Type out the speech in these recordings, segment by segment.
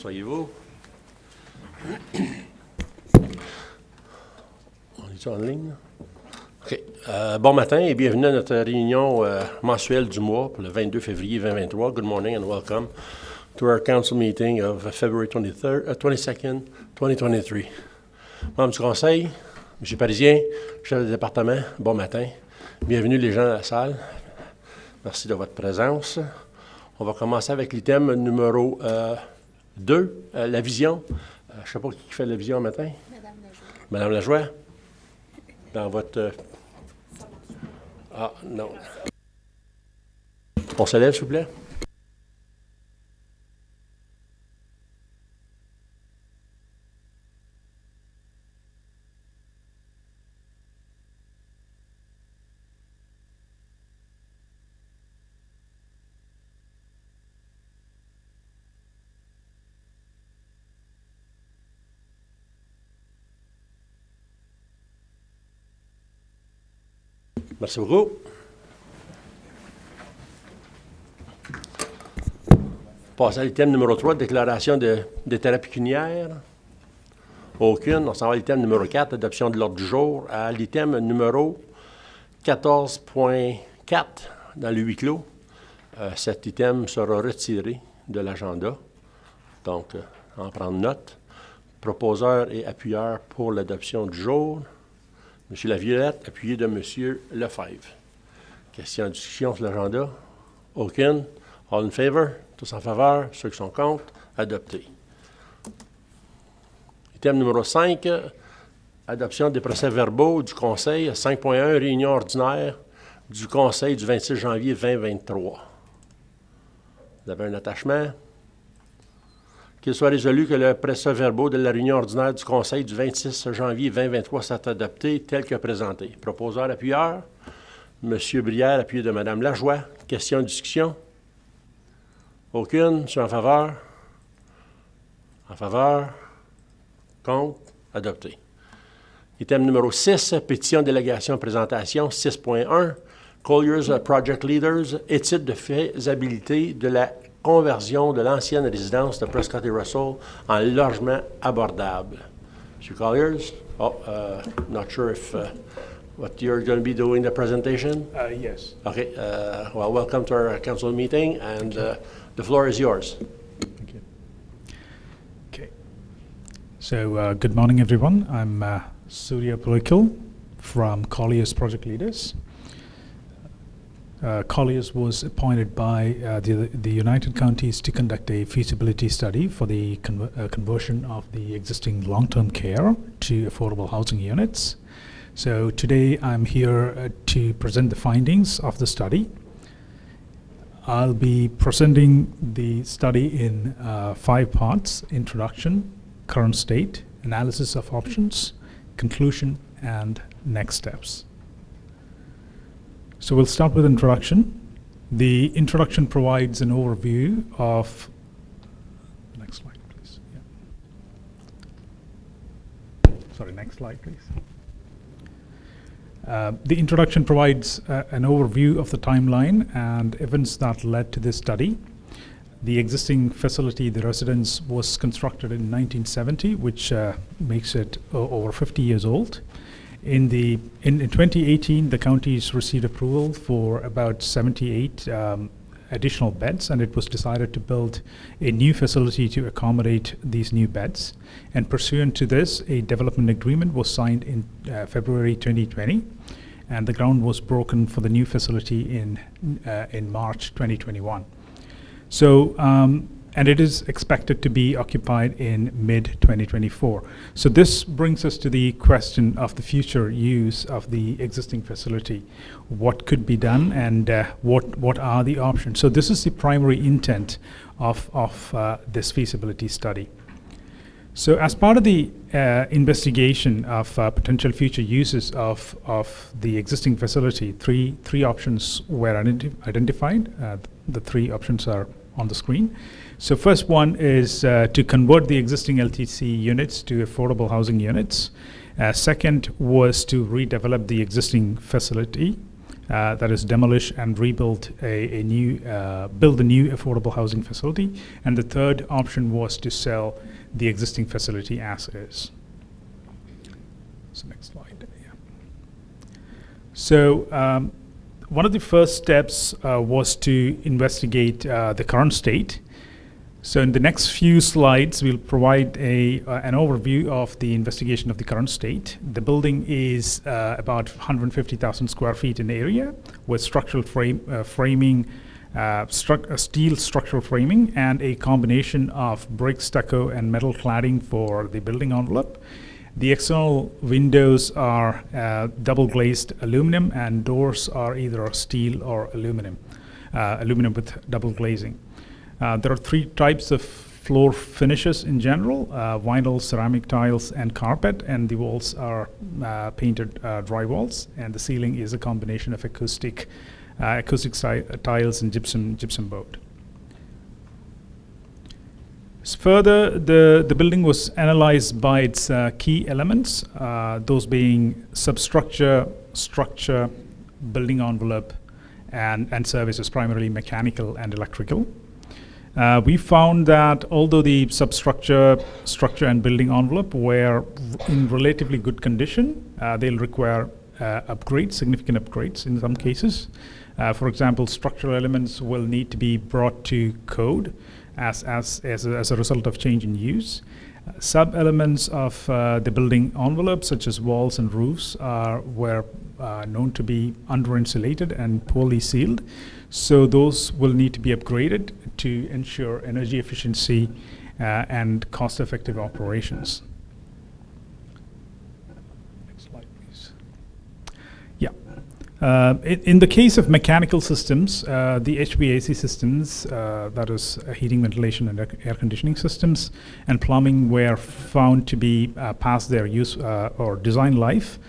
Soyez-vous. On est en ligne? OK. Bon matin et bienvenue à notre réunion mensuelle du mois pour le 22 février 2023. Good morning and welcome to our council meeting of February 22nd, 2023. Membres du Conseil, M. Parisien, chef de département, bon matin. Bienvenue les gens à la salle. Merci de votre présence. On va commencer avec l'item numéro 2, la vision. Je ne sais pas qui fait la vision le matin. Madame Lajoie. Dans votre... Ah, non. On se lève, s'il vous plaît. Merci beaucoup. Passons à l'item numéro 3, déclaration d'intérêt pécuniaire. Aucune. On s'en va à l'item numéro 4, adoption de l'ordre du jour. À l'item numéro 14.4, dans le huis clos, cet item sera retiré de l'agenda. Donc, en prendre note. Proposeur et appuyeur pour l'adoption du jour. M. Laviolette, appuyé de M. Lefebvre. Question de discussion sur l'agenda? Aucune. All in favor? Tous en faveur? Ceux qui sont contre? Adopté. Item numéro 5, adoption des procès-verbaux du Conseil 5.1, réunion ordinaire du Conseil du 26 janvier 2023. Vous avez un attachement? Qu'il soit résolu que le procès-verbaux de la réunion ordinaire du Conseil du 26 janvier 2023 soit adopté tel que présenté. Proposeur, appuyeur. M. Brière, appuyé de Mme Lajoie. Question de discussion? Aucune. Suis en faveur? En faveur? Contre? Adopté. Item numéro 6, pétition, délégation, présentation, 6.1. Collier's Project Leaders, étude de faisabilité de la conversion de l'ancienne résidence de Prescott-Russell en logement abordable. Mr. Colliers? Not sure if what you're going to be doing the presentation? Yes. Okay. Well, welcome to our council meeting, and the floor is yours. Thank you. Okay. So, good morning, everyone. I'm Surya Pulikil from Collier's Project Leaders. Colliers was appointed by the United Counties to conduct a feasibility study for the conversion of the existing long-term care to affordable housing units. So today I'm here to present the findings of the study. I'll be presenting the study in 5 parts: introduction, current state, analysis of options, conclusion, and next steps. So we'll start with introduction. The introduction provides an overview of, next slide, please. Yeah. Sorry, next slide, please. The introduction provides an overview of the timeline and events that led to this study. The existing facility, the residence, was constructed in 1970, which makes it over 50 years old. In 2018, the counties received approval for about 78 additional beds, and it was decided to build a new facility to accommodate these new beds. And pursuant to this, a development agreement was signed in February 2020, and the ground was broken for the new facility in March 2021. So, and it is expected to be occupied in mid-2024. So this brings us to the question of the future use of the existing facility. What could be done, and what are the options? So this is the primary intent of this feasibility study. So as part of the investigation of potential future uses of the existing facility, three options were identified. The 3 options are on the screen. So first one is to convert the existing LTC units to affordable housing units. Second was to redevelop the existing facility. that is demolish and rebuild build a new affordable housing facility. And the third option was to sell the existing facility as is. So next slide. Yeah. So one of the first steps was to investigate the current state. So in the next few slides, we'll provide an overview of the investigation of the current state. The building is about 150,000 square feet in area with structural framing, steel structural framing, and a combination of brick, stucco, and metal cladding for the building envelope. The external windows are double glazed aluminum, and doors are either steel or aluminum with double glazing. There are three types of floor finishes in general: vinyl, ceramic tiles, and carpet. And the walls are painted dry walls, and the ceiling is a combination of acoustic tiles and gypsum board. Further, the building was analyzed by its key elements, those being substructure, structure, building envelope, and services, primarily mechanical and electrical. We found that although the substructure, structure, and building envelope were in relatively good condition, they'll require significant upgrades in some cases. For example, structural elements will need to be brought to code as a result of change in use. Sub-elements of the building envelope, such as walls and roofs, were known to be under-insulated and poorly sealed. So those will need to be upgraded to ensure energy efficiency and cost-effective operations. Next slide, please. Yeah. In the case of mechanical systems, the HVAC systems, that is heating, ventilation, and air conditioning systems, and plumbing were found to be past their use or design life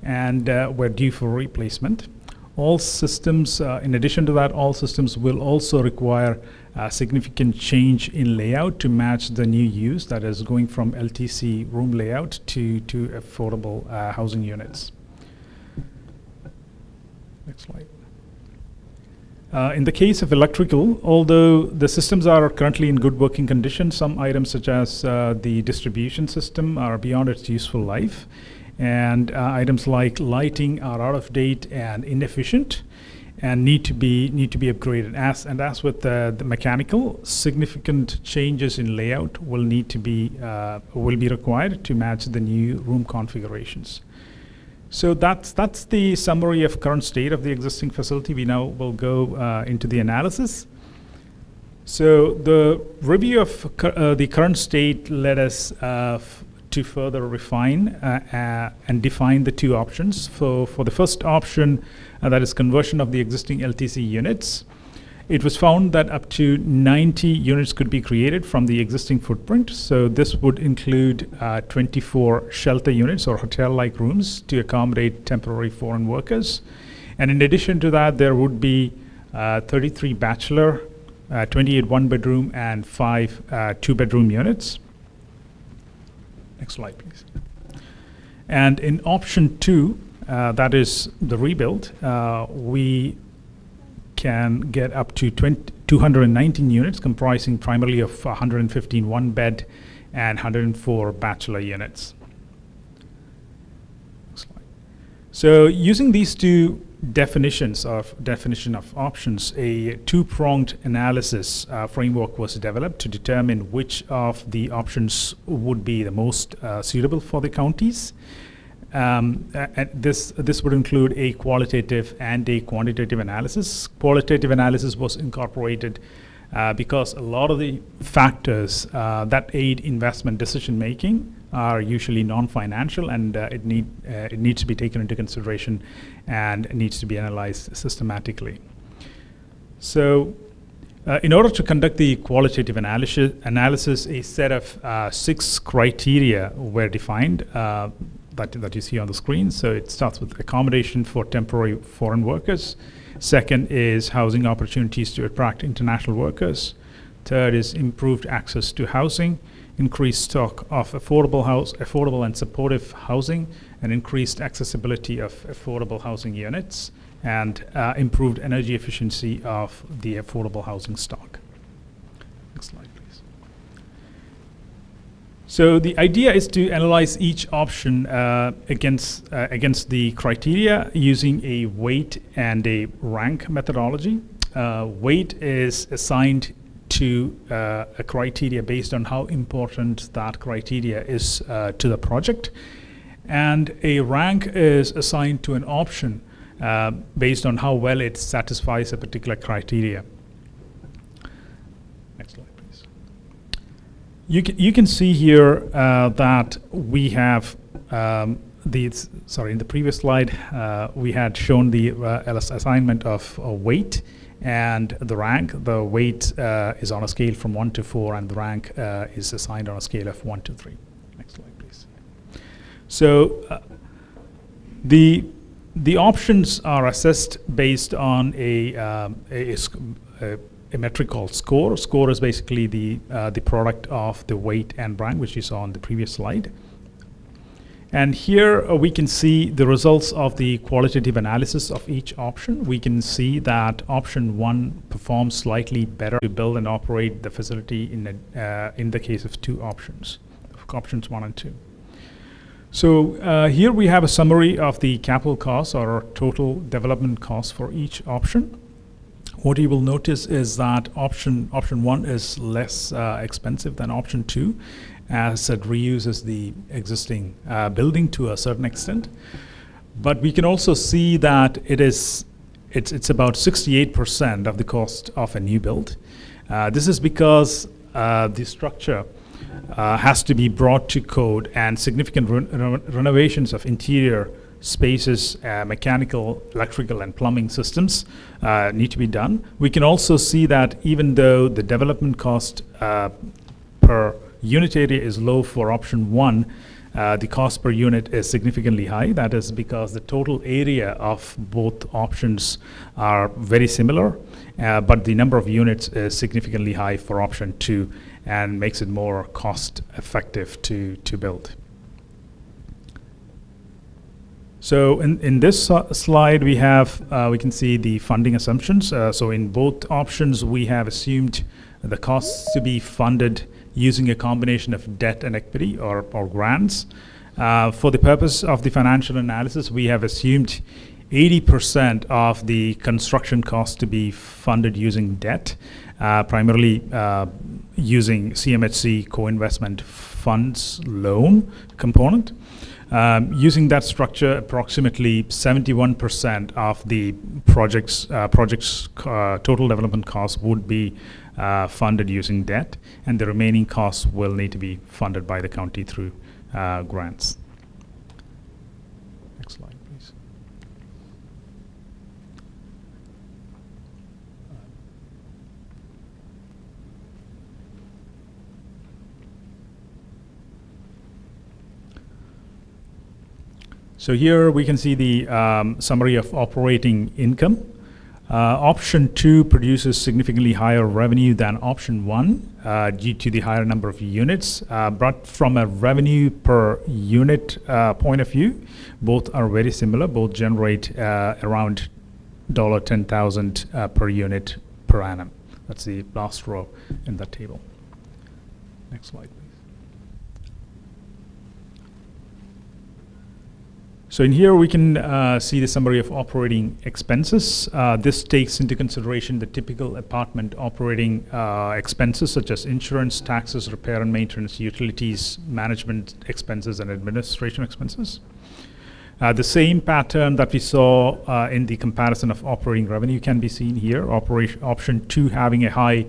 and were due for replacement. All systems, in addition to that, all systems will also require significant change in layout to match the new use, that is going from LTC room layout to affordable housing units. Next slide. In the case of electrical, although the systems are currently in good working condition, some items such as the distribution system are beyond its useful life. And items like lighting are out of date and inefficient, and need to be upgraded. As with the mechanical, significant changes in layout will be required to match the new room configurations. So that's the summary of current state of the existing facility. We now will go into the analysis. So the review of the current state led us to further refine and define the two options. For the first option, that is conversion of the existing LTC units, it was found that up to 90 units could be created from the existing footprint. So this would include 24 shelter units or hotel-like rooms to accommodate temporary foreign workers. And in addition to that, there would be 33 bachelor, 28 one-bedroom, and 5 two-bedroom units. Next slide, please. And in option 2, that is the rebuild, we can get up to 219 units, comprising primarily of 115 one-bed and 104 bachelor units. Next slide. So using these two definition of options, a two-pronged analysis framework was developed to determine which of the options would be the most suitable for the counties. This would include a qualitative and a quantitative analysis. Qualitative analysis was incorporated because a lot of the factors that aid investment decision making are usually non-financial, and it needs to be taken into consideration and needs to be analyzed systematically. So in order to conduct the qualitative analysis, a set of 6 criteria were defined that you see on the screen. So it starts with accommodation for temporary foreign workers. Second is housing opportunities to attract international workers. Third is improved access to housing, increased stock of affordable and supportive housing, and increased accessibility of affordable housing units. and improved energy efficiency of the affordable housing stock. Next slide, please. So the idea is to analyze each option against the criteria using a weight and a rank methodology. Weight is assigned to a criteria based on how important that criteria is to the project, and a rank is assigned to an option based on how well it satisfies a particular criteria. Next slide, please. You can see here that we have in the previous slide we had shown the assignment of weight and the rank. The weight is on a scale from 1 to 4, and the rank is assigned on a scale of 1 to 3. Next slide, please. So the options are assessed based on a metric called score. Score is basically the product of the weight and rank, which you saw on the previous slide. And here we can see the results of the qualitative analysis of each option. We can see that option 1 performs slightly better to build and operate the facility in the case of 2 options, options 1 and 2. So here we have a summary of the capital costs or total development costs for each option. What you will notice is that option 1 is less expensive than option 2, as it reuses the existing building to a certain extent. But we can also see that it's about 68% of the cost of a new build. This is because the structure has to be brought to code, and significant renovations of interior spaces, mechanical, electrical, and plumbing systems need to be done. We can also see that even though the development cost per unit area is low for option 1, the cost per unit is significantly high. That is because the total area of both options are very similar, but the number of units is significantly high for option 2 and makes it more cost effective to build. So in this slide we can see the funding assumptions. So in both options we have assumed the costs to be funded using a combination of debt and equity or grants. For the purpose of the financial analysis, we have assumed 80% of the construction costs to be funded using debt, primarily using CMHC co-investment funds loan component. Using that structure, approximately 71% of the project's total development costs would be funded using debt, and the remaining costs will need to be funded by the county through grants. Next slide, please. So here we can see the summary of operating income. Option 2 produces significantly higher revenue than option 1 due to the higher number of units. But from a revenue per unit point of view, both are very similar. Both generate around $10,000 per unit per annum. That's the last row in that table. Next slide, please. So in here we can see the summary of operating expenses. This takes into consideration the typical apartment operating expenses such as insurance, taxes, repair and maintenance, utilities, management expenses, and administration expenses. The same pattern that we saw in the comparison of operating revenue can be seen here. Option 2 having a high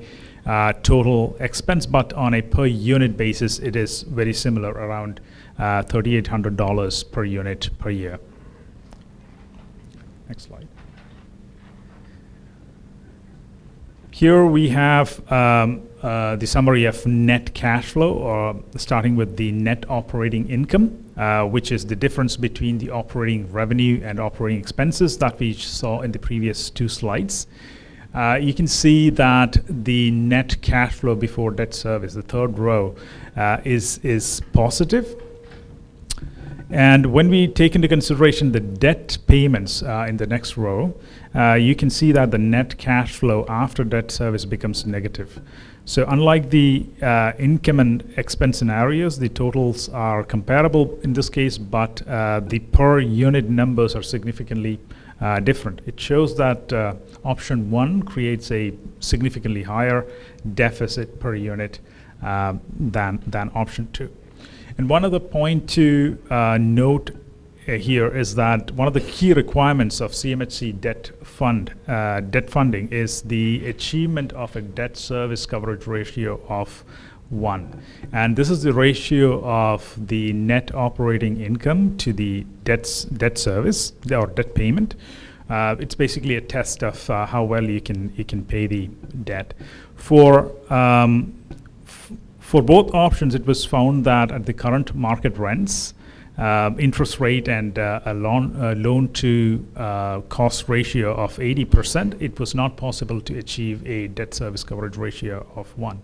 total expense, but on a per unit basis it is very similar, around $3,800 per unit per year. Next slide. Here we have the summary of net cash flow, or starting with the net operating income, which is the difference between the operating revenue and operating expenses that we saw in the previous 2 slides. You can see that the net cash flow before debt service, the third row, is positive. And when we take into consideration the debt payments in the next row, you can see that the net cash flow after debt service becomes negative. So unlike the income and expense scenarios, the totals are comparable in this case, but the per unit numbers are significantly different. It shows that option 1 creates a significantly higher deficit per unit than option 2. And one other point to note here is that one of the key requirements of CMHC debt funding is the achievement of a debt service coverage ratio of 1. And this is the ratio of the net operating income to the debt service or debt payment. It's basically a test of how well you can pay the debt. For both options, it was found that at the current market rents, interest rate and a loan to cost ratio of 80%, it was not possible to achieve a debt service coverage ratio of 1.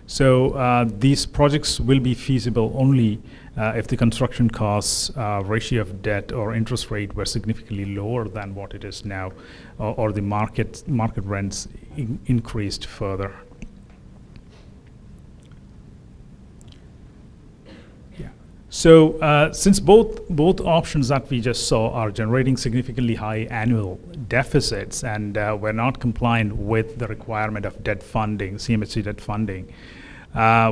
So these projects will be feasible only if the construction costs ratio of debt or interest rate were significantly lower than what it is now, or the market rents increased further. So since both options that we just saw are generating significantly high annual deficits and were not compliant with the requirement of debt funding, CMHC debt funding,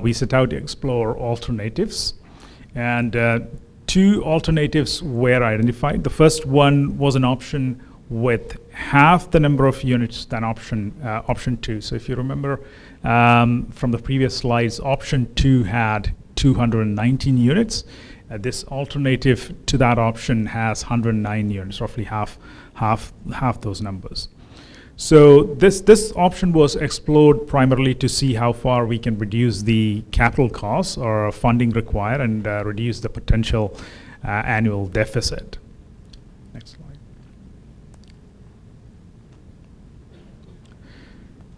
we set out to explore alternatives. And 2 alternatives were identified. The first one was an option with half the number of units than option 2. So if you remember from the previous slides, option 2 had 219 units. This alternative to that option has 109 units, roughly half those numbers. So this option was explored primarily to see how far we can reduce the capital costs or funding required and reduce the potential annual deficit. Next slide.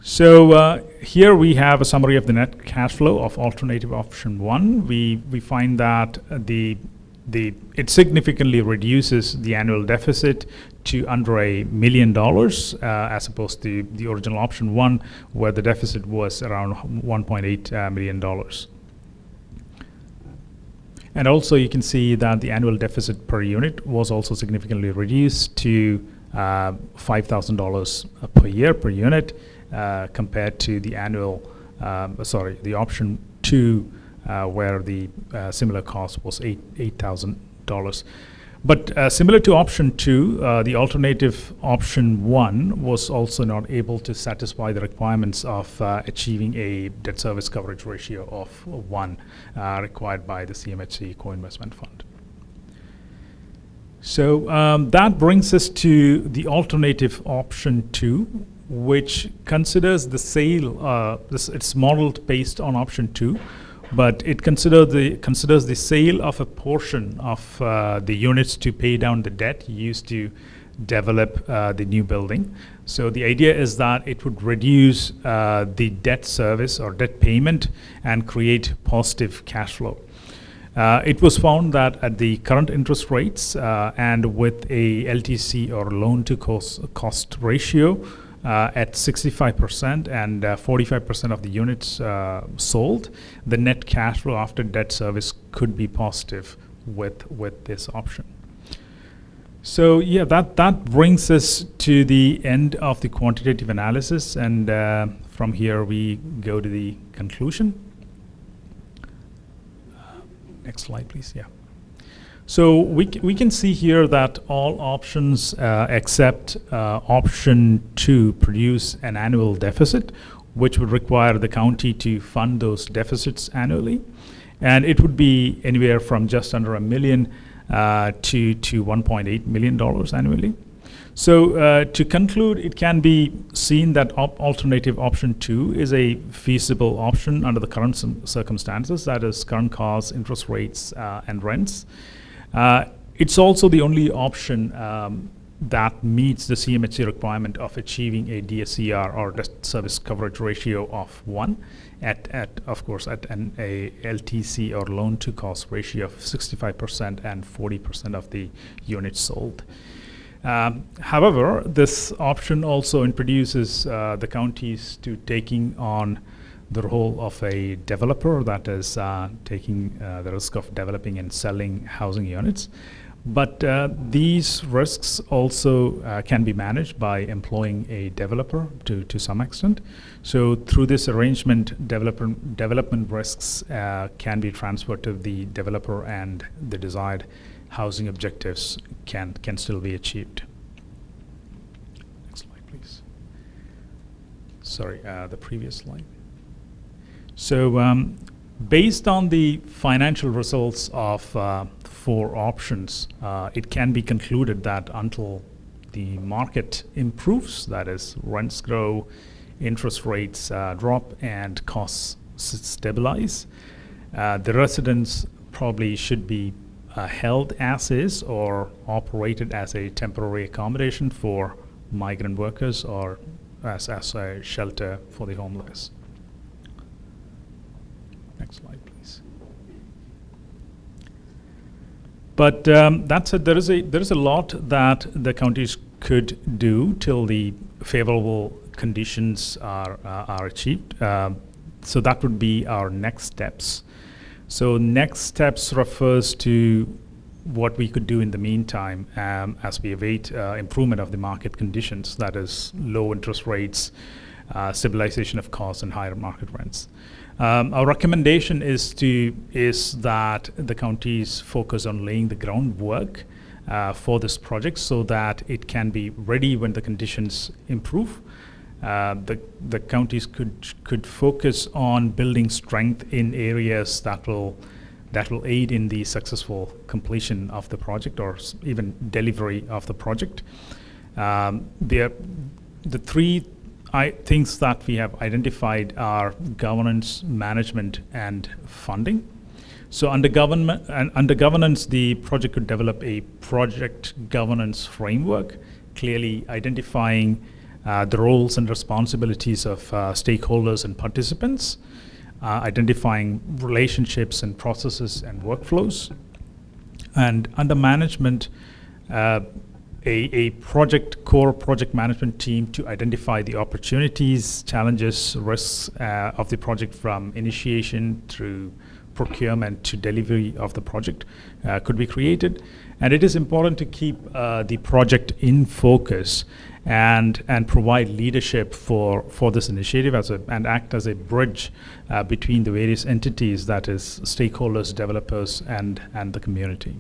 So here we have a summary of the net cash flow of alternative option 1. We find that it significantly reduces the annual deficit to under $1 million as opposed to the original option 1, where the deficit was around $1.8 million. And also you can see that the annual deficit per unit was also significantly reduced to $5,000 per year per unit, compared to the the option 2, where the similar cost was $8,000. But similar to option 2, the alternative option 1 was also not able to satisfy the requirements of achieving a debt service coverage ratio of 1 required by the CMHC Co-Investment Fund. So that brings us to the alternative option 2, which considers the sale, it's modeled based on option 2, but it considers the sale of a portion of the units to pay down the debt used to develop the new building. So the idea is that it would reduce the debt service or debt payment and create positive cash flow. It was found that at the current interest rates and with a LTC or loan to cost ratio at 65% and 45% of the units sold, the net cash flow after debt service could be positive with this option. So yeah, that brings us to the end of the quantitative analysis, and from here we go to the conclusion. Next slide, please. Yeah. So we can see here that all options except option 2 produce an annual deficit, which would require the county to fund those deficits annually, and it would be anywhere from just under $1 million to $1.8 million annually. So to conclude, it can be seen that alternative option 2 is a feasible option under the current circumstances, that is current costs, interest rates, and rents. It's also the only option that meets the CMHC requirement of achieving a DSCR or debt service coverage ratio of 1 of course, at a LTC or loan to cost ratio of 65% and 40% of the units sold. However, this option also introduces the counties to taking on the role of a developer, that is taking the risk of developing and selling housing units. But these risks also can be managed by employing a developer to some extent. So through this arrangement, development risks can be transferred to the developer, and the desired housing objectives can still be achieved. Next slide, please. Sorry, the previous slide. So based on the financial results of 4 options, it can be concluded that until the market improves, that is, rents grow, interest rates drop, and costs stabilize, the residents probably should be held as is or operated as a temporary accommodation for migrant workers or as a shelter for the homeless. Next slide, please. But that said, there is a lot that the counties could do till the favorable conditions are achieved. So that would be our next steps. So next steps refers to what we could do in the meantime as we await improvement of the market conditions, that is low interest rates, stabilization of costs, and higher market rents. Our recommendation is that the counties focus on laying the groundwork for this project so that it can be ready when the conditions improve. The counties could focus on building strength in areas that will aid in the successful completion of the project or even delivery of the project. The 3 things that we have identified are governance, management, and funding. So under governance, the project could develop a project governance framework, clearly identifying the roles and responsibilities of stakeholders and participants, identifying relationships and processes and workflows. And under management, a core project management team to identify the opportunities, challenges, risks of the project from initiation through procurement to delivery of the project could be created. And it is important to keep the project in focus and provide leadership for this initiative and act as a bridge between the various entities, that is stakeholders, developers, and the community.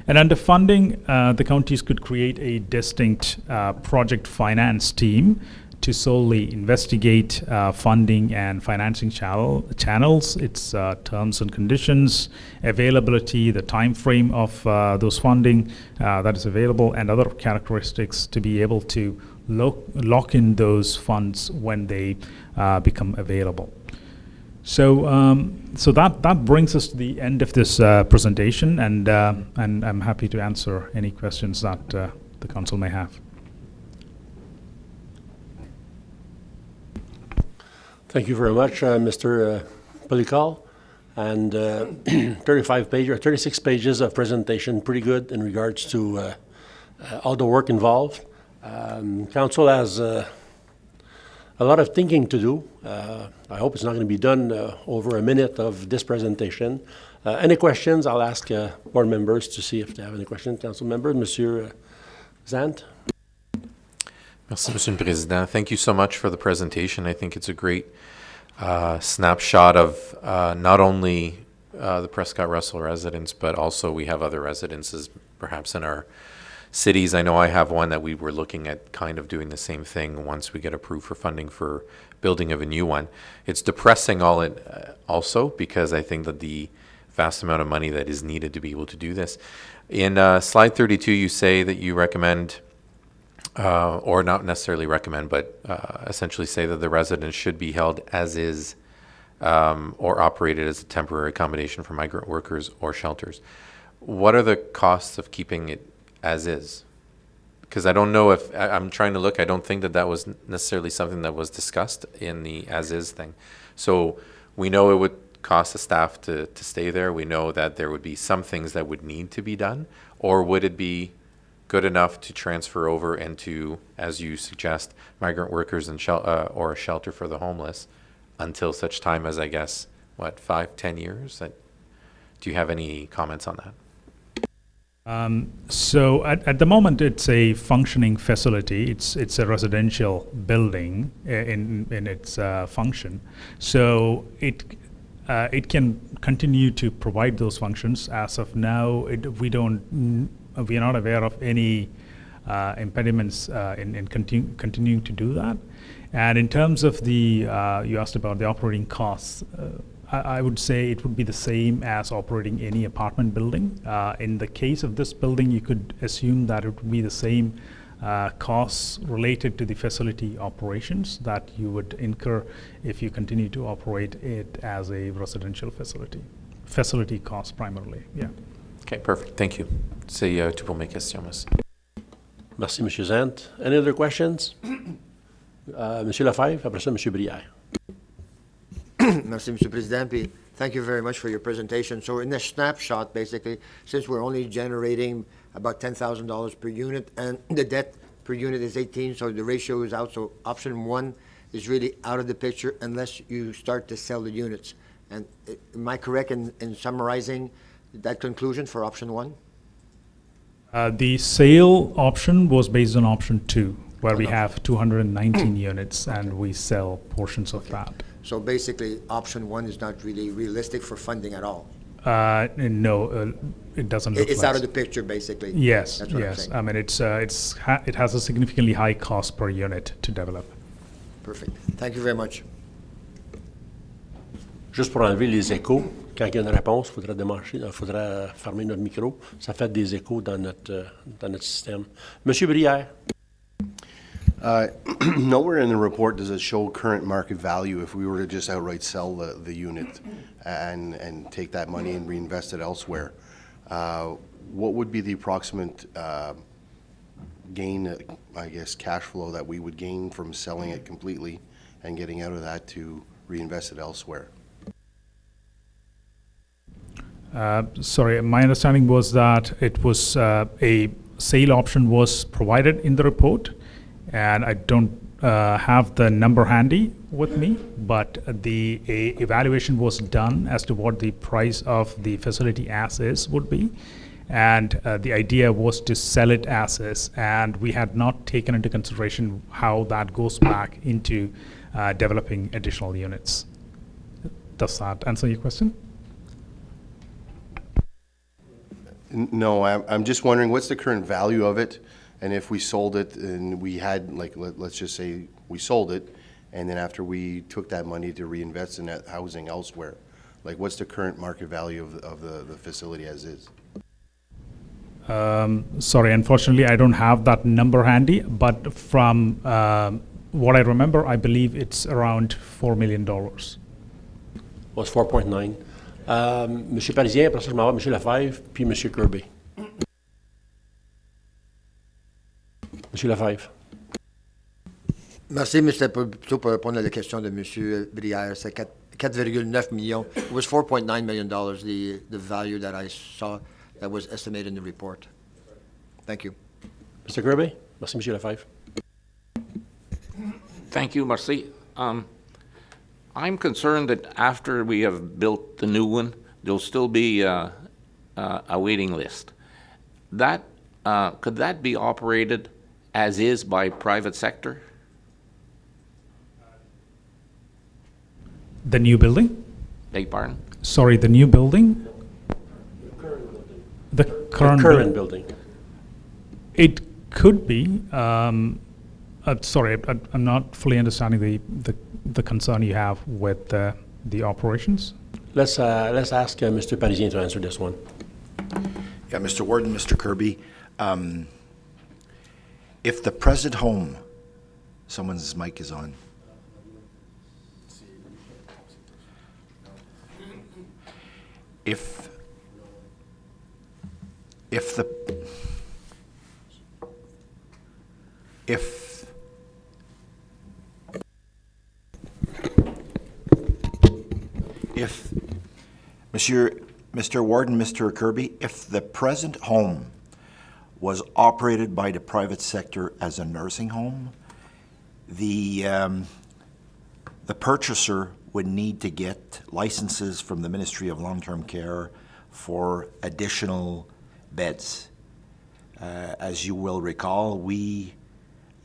And under funding, the counties could create a distinct project finance team to solely investigate funding and financing channels, its terms and conditions, availability, the time frame of those funding that is available, and other characteristics to be able to lock in those funds when they become available. So that brings us to the end of this presentation, and I'm happy to answer any questions that the council may have. Thank you very much, Mr. Polikal. And 36 pages of presentation, pretty good in regards to all the work involved. Council has a lot of thinking to do. I hope it's not going to be done over a minute of this presentation. Any questions? I'll ask board members to see if they have any questions. Council member, Monsieur Zant. Merci, Monsieur le Président. Thank you so much for the presentation. I think it's a great snapshot of not only the Prescott-Russell residents, but also we have other residences perhaps in our cities. I know I have one that we were looking at kind of doing the same thing once we get approved for funding for building of a new one. It's depressing also because I think that the vast amount of money that is needed to be able to do this. In slide 32, you say that you recommend, or not necessarily recommend, but essentially say that the residence should be held as is or operated as a temporary accommodation for migrant workers or shelters. What are the costs of keeping it as is? Because I don't know if, I'm trying to look, I don't think that was necessarily something that was discussed in the as-is thing. So we know it would cost the staff to stay there. We know that there would be some things that would need to be done. Or would it be good enough to transfer over into, as you suggest, migrant workers and or a shelter for the homeless until such time as, I guess, 5-10 years? Do you have any comments on that? So at the moment, it's a functioning facility. It's a residential building in its function. So it can continue to provide those functions. As of now, we are not aware of any impediments in continuing to do that. And in terms of the you asked about the operating costs. I would say it would be the same as operating any apartment building. In the case of this building, you could assume that it would be the same costs related to the facility operations that you would incur if you continue to operate it as a residential facility. Facility costs primarily, yeah. Okay, perfect. Thank you. C'est tout pour mes questions, merci. Merci, M. Zant. Any other questions? M. Lefebvre, après ça, M. Brière. Merci, Mr. President. Thank you very much for your presentation. So in a snapshot, basically, since we're only generating about $10,000 per unit and the debt per unit is 18, so the ratio is out. So option one is really out of the picture unless you start to sell the units. And am I correct in summarizing that conclusion for option one? The sale option was based on option two, where we have 219 units and we sell portions of that. So basically, option one is not really realistic for funding at all. No, it doesn't look It's like out of the picture, basically. Yes, That's what I'm yes. saying. I mean, it has a significantly high cost per unit to develop. Perfect. Thank you very much. Juste pour enlever les échos, quand il y a une réponse, il faudra fermer notre micro. Ça fait des échos dans notre système. Monsieur Brière. Nowhere in the report does it show current market value if we were to just outright sell the unit and take that money and reinvest it elsewhere. What would be the approximate gain, I guess, cash flow that we would gain from selling it completely and getting out of that to reinvest it elsewhere? Sorry, my understanding was that it was a sale option was provided in the report, and I don't have the number handy with me, but the evaluation was done as to what the price of the facility as is would be, and the idea was to sell it as is, and we had not taken into consideration how that goes back into developing additional units. Does that answer your question? No, I'm just wondering what's the current value of it, and if we sold it and we had, like, let's just say we sold it, and then after we took that money to reinvest in that housing elsewhere, like what's the current market value of the facility as is? Sorry, unfortunately, I don't have that number handy, but from what I remember, I believe it's around $4 million. Was 4.9. Monsieur Parisien, après ça, je m'en vais, Monsieur Lefebvre, puis Monsieur Kirby. Monsieur Lefebvre. Merci, mais c'était plutôt pour répondre à la question de M. Brière. C'est 4,9 millions. It was $4.9 million, the value that I saw that was estimated in the report. Thank you. Mr. Kirby. Merci, Monsieur Lefebvre. Thank you, merci. I'm concerned that after we have built the new one, there'll still be a waiting list. That could that be operated as is by private sector? The new building? Beg pardon? Sorry, the new building? The current Building. It could be. Sorry, I'm not fully understanding the concern you have with the operations. Let's ask Mr. Parisien to answer this one. Yeah, Mr. Warden, Mr. Kirby, if the present home, someone's mic is on. If If Mr. Warden, Mr. Kirby, if the present home was operated by the private sector as a nursing home, the purchaser would need to get licenses from the Ministry of Long-Term Care for additional beds. As you will recall, we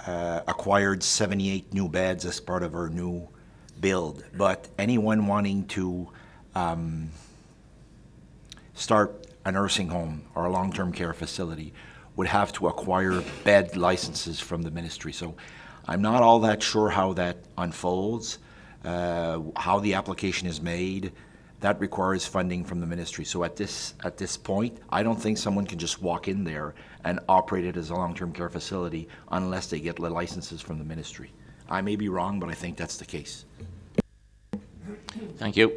acquired 78 new beds as part of our new build. But anyone wanting to start a nursing home or a long-term care facility would have to acquire bed licenses from the ministry. So I'm not all that sure how that unfolds, how the application is made. That requires funding from the ministry. So at this point, I don't think someone can just walk in there and operate it as a long-term care facility unless they get the licenses from the ministry. I may be wrong, but I think that's the case. Thank you.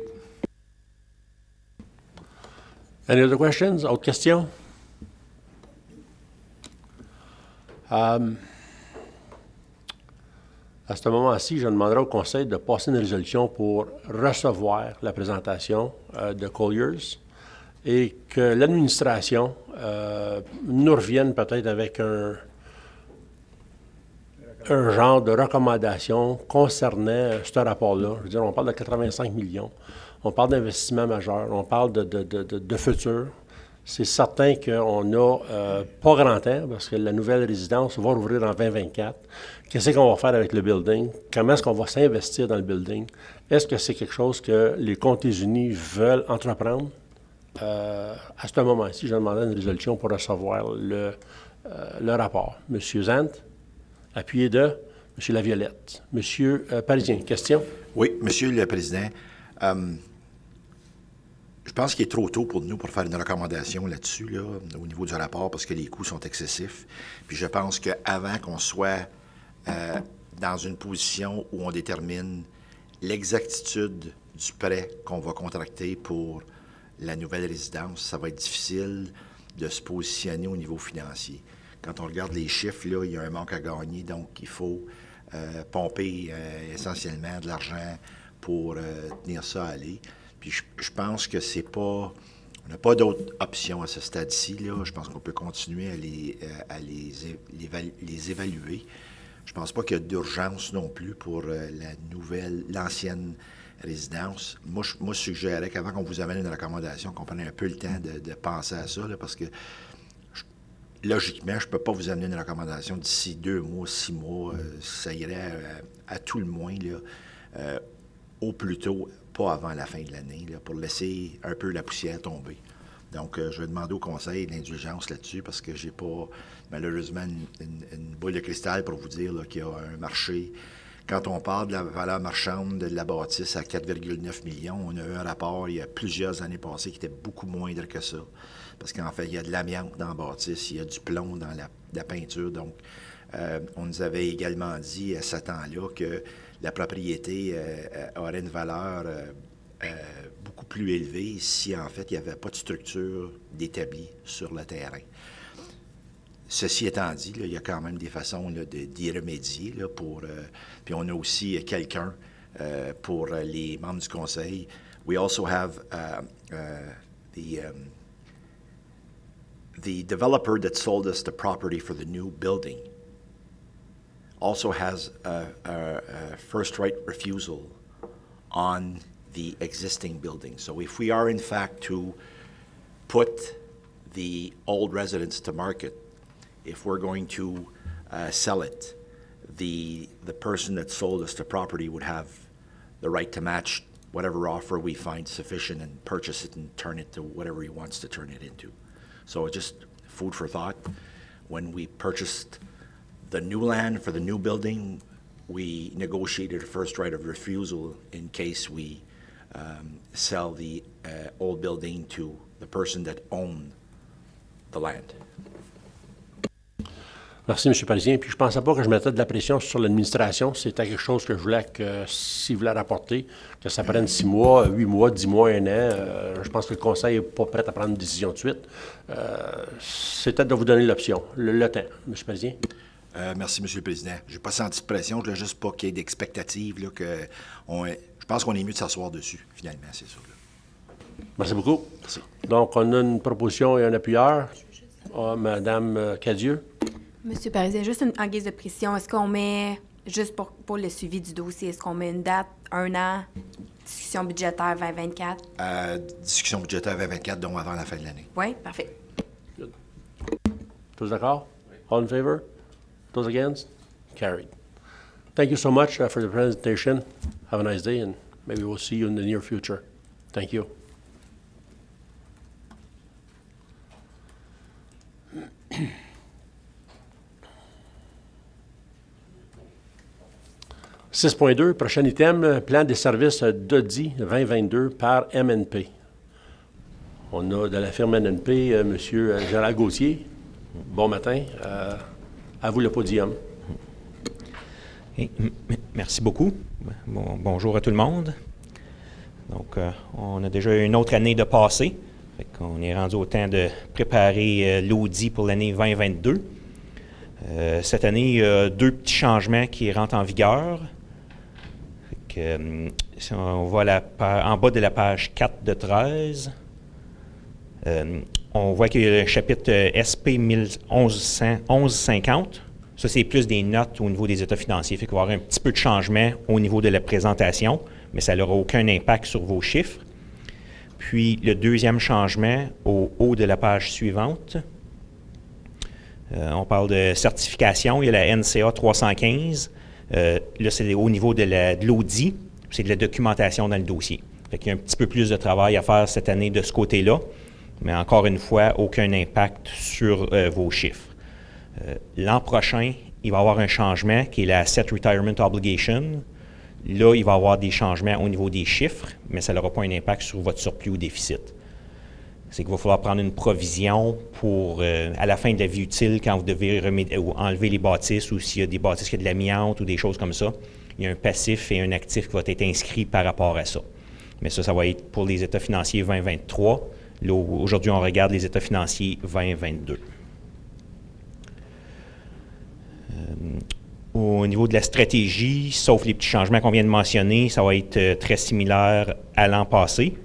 Any other questions? Autres questions? À ce moment-ci, je demanderai au Conseil de passer une résolution pour recevoir la présentation de Colliers et que l'administration nous revienne peut-être avec un genre de recommandation concernant ce rapport-là. Je veux dire, on parle de 85 millions, on parle d'investissement majeur, on parle de futur. C'est certain qu'on n'a pas grand temps parce que la nouvelle résidence va rouvrir en 2024. Qu'est-ce qu'on va faire avec le building? Comment est-ce qu'on va s'investir dans le building? Est-ce que c'est quelque chose que les Comtés unis veulent entreprendre? À ce moment-ci, je demandais une résolution pour recevoir le rapport. Monsieur Zant, appuyé de Monsieur Laviolette. Monsieur Parisien, question? Oui, Monsieur le Président. Je pense qu'il est trop tôt pour nous pour faire une recommandation là-dessus, là, au niveau du rapport, parce que les coûts sont excessifs. Puis je pense qu'avant qu'on soit dans une position où on détermine l'exactitude du prêt qu'on va contracter pour la nouvelle résidence, ça va être difficile de se positionner au niveau financier. Quand on regarde les chiffres, là, il y a un manque à gagner, donc il faut pomper essentiellement de l'argent pour tenir ça à aller. Puis je pense que c'est pas... On n'a pas d'autre option à ce stade-ci, là. Je pense qu'on peut continuer à les évaluer. Je pense pas qu'il y a d'urgence non plus pour l'ancienne résidence. Moi, je suggérais qu'avant qu'on vous amène une recommandation, qu'on prenne un peu le temps de penser à ça, là, parce que logiquement, je ne peux pas vous amener une recommandation d'ici 2 mois, 6 mois. Ça irait à tout le moins, là, au plus tôt, pas avant la fin de l'année, là, pour laisser un peu la poussière tomber. Donc, je vais demander au Conseil l'indulgence là-dessus parce que j'ai pas, malheureusement, une boule de cristal pour vous dire là, qu'il y a un marché. Quand on parle de la valeur marchande de la bâtisse à 4,9 millions, on a eu un rapport il y a plusieurs années passées qui était beaucoup moindre que ça. Parce qu'en fait, il y a de l'amiante dans la bâtisse, il y a du plomb dans la peinture. Donc, on nous avait également dit à ce temps-là que la propriété aurait une valeur beaucoup plus élevée si, en fait, il n'y avait pas de structure d'établi sur le terrain. Ceci étant dit, là, il y a quand même des façons d'y remédier. Là, puis on a aussi quelqu'un pour les membres du Conseil. We also have the developer that sold us the property for the new building also has a first right refusal on the existing building. So if we are in fact to put the old residence to market, if we're going to sell it, the person that sold us the property would have the right to match whatever offer we find sufficient and purchase it and turn it to whatever he wants to turn it into. So just food for thought. When we purchased the new land for the new building, we negotiated a first right of refusal in case we sell the old building to the person that owned the land. Merci, M. Parisien. Puis je ne pensais pas que je mettais de la pression sur l'administration. C'était quelque chose que je voulais que, s'ils voulaient rapporter, que ça prenne 6 mois, 8 mois, 10 mois, 1 an. Je pense que le Conseil n'est pas prêt à prendre une décision de suite. C'était de vous donner l'option, le temps. M. Parisien? Merci, M. le Président. Je n'ai pas senti de pression, je voulais juste pas qu'il y ait d'expectative. Je pense qu'on est mieux de s'asseoir dessus, finalement, c'est sûr. Là. Merci beaucoup. Merci. Donc, on a une proposition et un appuyeur. Madame Cadieux. Monsieur Parisien, juste en guise de précision, est-ce qu'on met, juste pour le suivi du dossier, est-ce qu'on met une date, 1 an, discussion budgétaire 2024? Discussion budgétaire 2024, donc avant la fin de l'année. Oui, parfait. Tous d'accord? All in favor? Those against? Carried. Thank you so much for the presentation. Have a nice day, and maybe we'll see you in the near future. Thank you. « 6.2, prochain item, plan des services d'Audi 2022 par MNP. On a de la firme MNP, M. Gérald Gauthier. Bon matin. À vous le podium. Merci beaucoup. Bonjour à tout le monde. Donc, on a déjà une autre année de passé. On est rendu au temps de préparer l'Audi pour l'année 2022. Cette année, il y a 2 petits changements qui rentrent en vigueur. Si on va en bas de la page 4 de 13, on voit qu'il y a le chapitre SP 1150. Ça, c'est plus des notes au niveau des états financiers. Il va y avoir un petit peu de changement au niveau de la présentation, mais ça n'aura aucun impact sur vos chiffres. Puis, le deuxième changement, au haut de la page suivante, on parle de certification. Il y a la NCA 315. Là, c'est au niveau de l'Audi. C'est de la documentation dans le dossier. Fait qu'il y a un petit peu plus de travail à faire cette année de ce côté-là. Mais encore une fois, aucun impact sur vos chiffres. L'an prochain, il va y avoir un changement qui est la Set Retirement Obligation. Là, il va y avoir des changements au niveau des chiffres, mais ça n'aura pas un impact sur votre surplus ou déficit. C'est qu'il va falloir prendre une provision pour, à la fin de la vie utile, quand vous devez enlever les bâtisses ou s'il y a des bâtisses qui ont de l'amiante ou des choses comme ça, il y a un passif et un actif qui va être inscrit par rapport à ça. Mais ça va être pour les états financiers 2023. Là, aujourd'hui, on regarde les états financiers 2022. Au niveau de la stratégie, sauf les petits changements qu'on vient de mentionner, ça va être très similaire à l'an passé.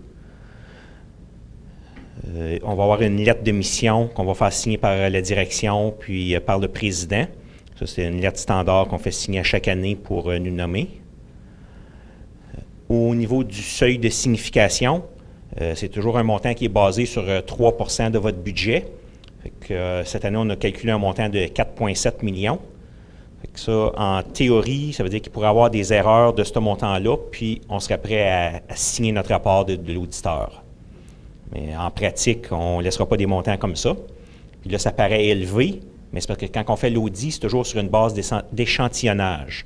On va avoir une lettre de mission qu'on va faire signer par la direction puis par le président. Ça, c'est une lettre standard qu'on fait signer à chaque année pour nous nommer. Au niveau du seuil de signification, c'est toujours un montant qui est basé sur 3 % de votre budget. Fait que, cette année, on a calculé un montant de 4,7 millions. Fait que ça, en théorie, ça veut dire qu'il pourrait y avoir des erreurs de ce montant-là, puis on serait prêt à signer notre rapport de l'auditeur. Mais en pratique, on ne laissera pas des montants comme ça. Puis là, ça paraît élevé, mais c'est parce que quand on fait l'audit, c'est toujours sur une base d'échantillonnage.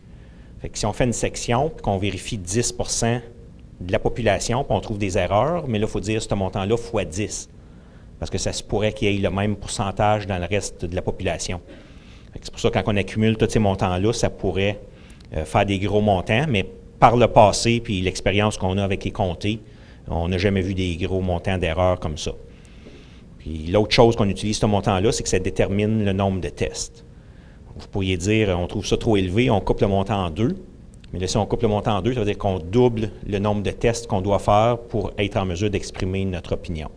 Fait que si on fait une section, puis qu'on vérifie 10 % de la population, puis on trouve des erreurs, mais là, il faut dire ce montant-là fois 10. Parce que ça se pourrait qu'il y ait le même pourcentage dans le reste de la population. C'est pour ça que quand on accumule tous ces montants-là, ça pourrait faire des gros montants, mais par le passé, puis l'expérience qu'on a avec les comtés, on n'a jamais vu des gros montants d'erreurs comme ça. Puis l'autre chose qu'on utilise ce montant-là, c'est que ça détermine le nombre de tests. Vous pourriez dire, on trouve ça trop élevé, on coupe le montant en 2. Mais là, si on coupe le montant en 2, ça veut dire qu'on double le nombre de tests qu'on doit faire pour être en mesure d'exprimer notre opinion.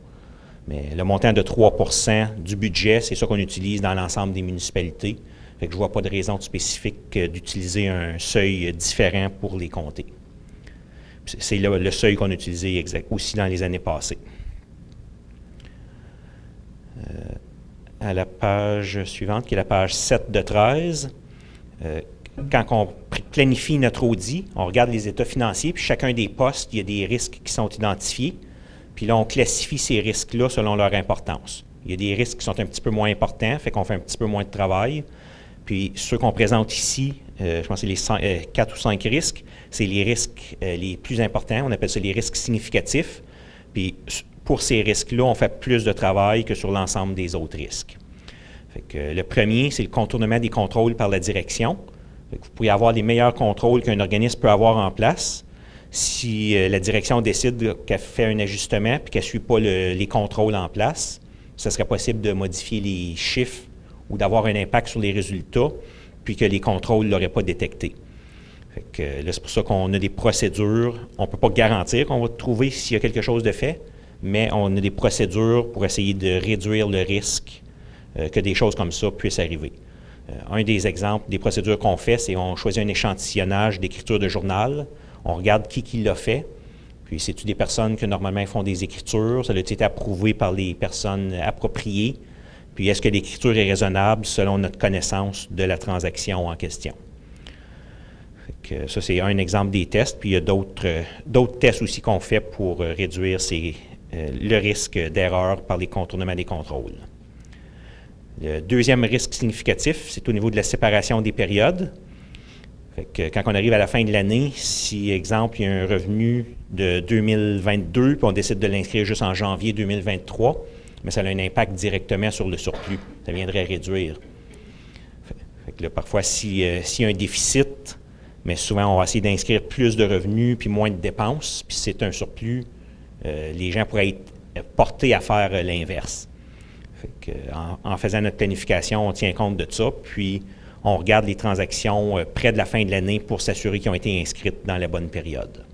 Mais le montant de 3 % du budget, c'est ça qu'on utilise dans l'ensemble des municipalités. Fait que je ne vois pas de raison spécifique d'utiliser un seuil différent pour les comtés. C'est le seuil qu'on a utilisé aussi dans les années passées. À la page suivante, qui est la page 7 de 13, quand on planifie notre audit, on regarde les états financiers, puis chacun des postes, il y a des risques qui sont identifiés. Puis là, on classifie ces risques-là selon leur importance. Il y a des risques qui sont un petit peu moins importants, fait qu'on fait un petit peu moins de travail. Puis ceux qu'on présente ici, je pense que c'est les 4 ou 5 risques, c'est les risques les plus importants. On appelle ça les risques significatifs. Puis pour ces risques-là, on fait plus de travail que sur l'ensemble des autres risques. Fait que le premier, c'est le contournement des contrôles par la direction. Fait que vous pouvez avoir les meilleurs contrôles qu'un organisme peut avoir en place. Si la direction décide qu'elle fait un ajustement et qu'elle ne suit pas les contrôles en place, ce serait possible de modifier les chiffres ou d'avoir un impact sur les résultats puis que les contrôles ne l'auraient pas détecté. Fait que, là, c'est pour ça qu'on a des procédures. On ne peut pas garantir qu'on va trouver s'il y a quelque chose de fait, mais on a des procédures pour essayer de réduire le risque que des choses comme ça puissent arriver. Un des exemples des procédures qu'on fait, c'est on choisit un échantillonnage d'écriture de journal, on regarde qui l'a fait, puis c'est-tu des personnes que normalement font des écritures, ça a été approuvé par les personnes appropriées, puis est-ce que l'écriture est raisonnable selon notre connaissance de la transaction en question. Fait que ça, c'est un exemple des tests, puis il y a d'autres tests aussi qu'on fait pour réduire le risque d'erreur par les contournements des contrôles. Le deuxième risque significatif, c'est au niveau de la séparation des périodes. Fait que quand on arrive à la fin de l'année, si, exemple, il y a un revenu de 2022, puis on décide de l'inscrire juste en janvier 2023, mais ça a un impact directement sur le surplus. Ça viendrait réduire. Fait que là, parfois, s'il y a un déficit, mais souvent, on va essayer d'inscrire plus de revenus puis moins de dépenses. Puis si c'est un surplus, les gens pourraient être portés à faire l'inverse. En faisant notre planification, on tient compte de ça, puis on regarde les transactions près de la fin de l'année pour s'assurer qu'ils ont été inscrites dans la bonne période.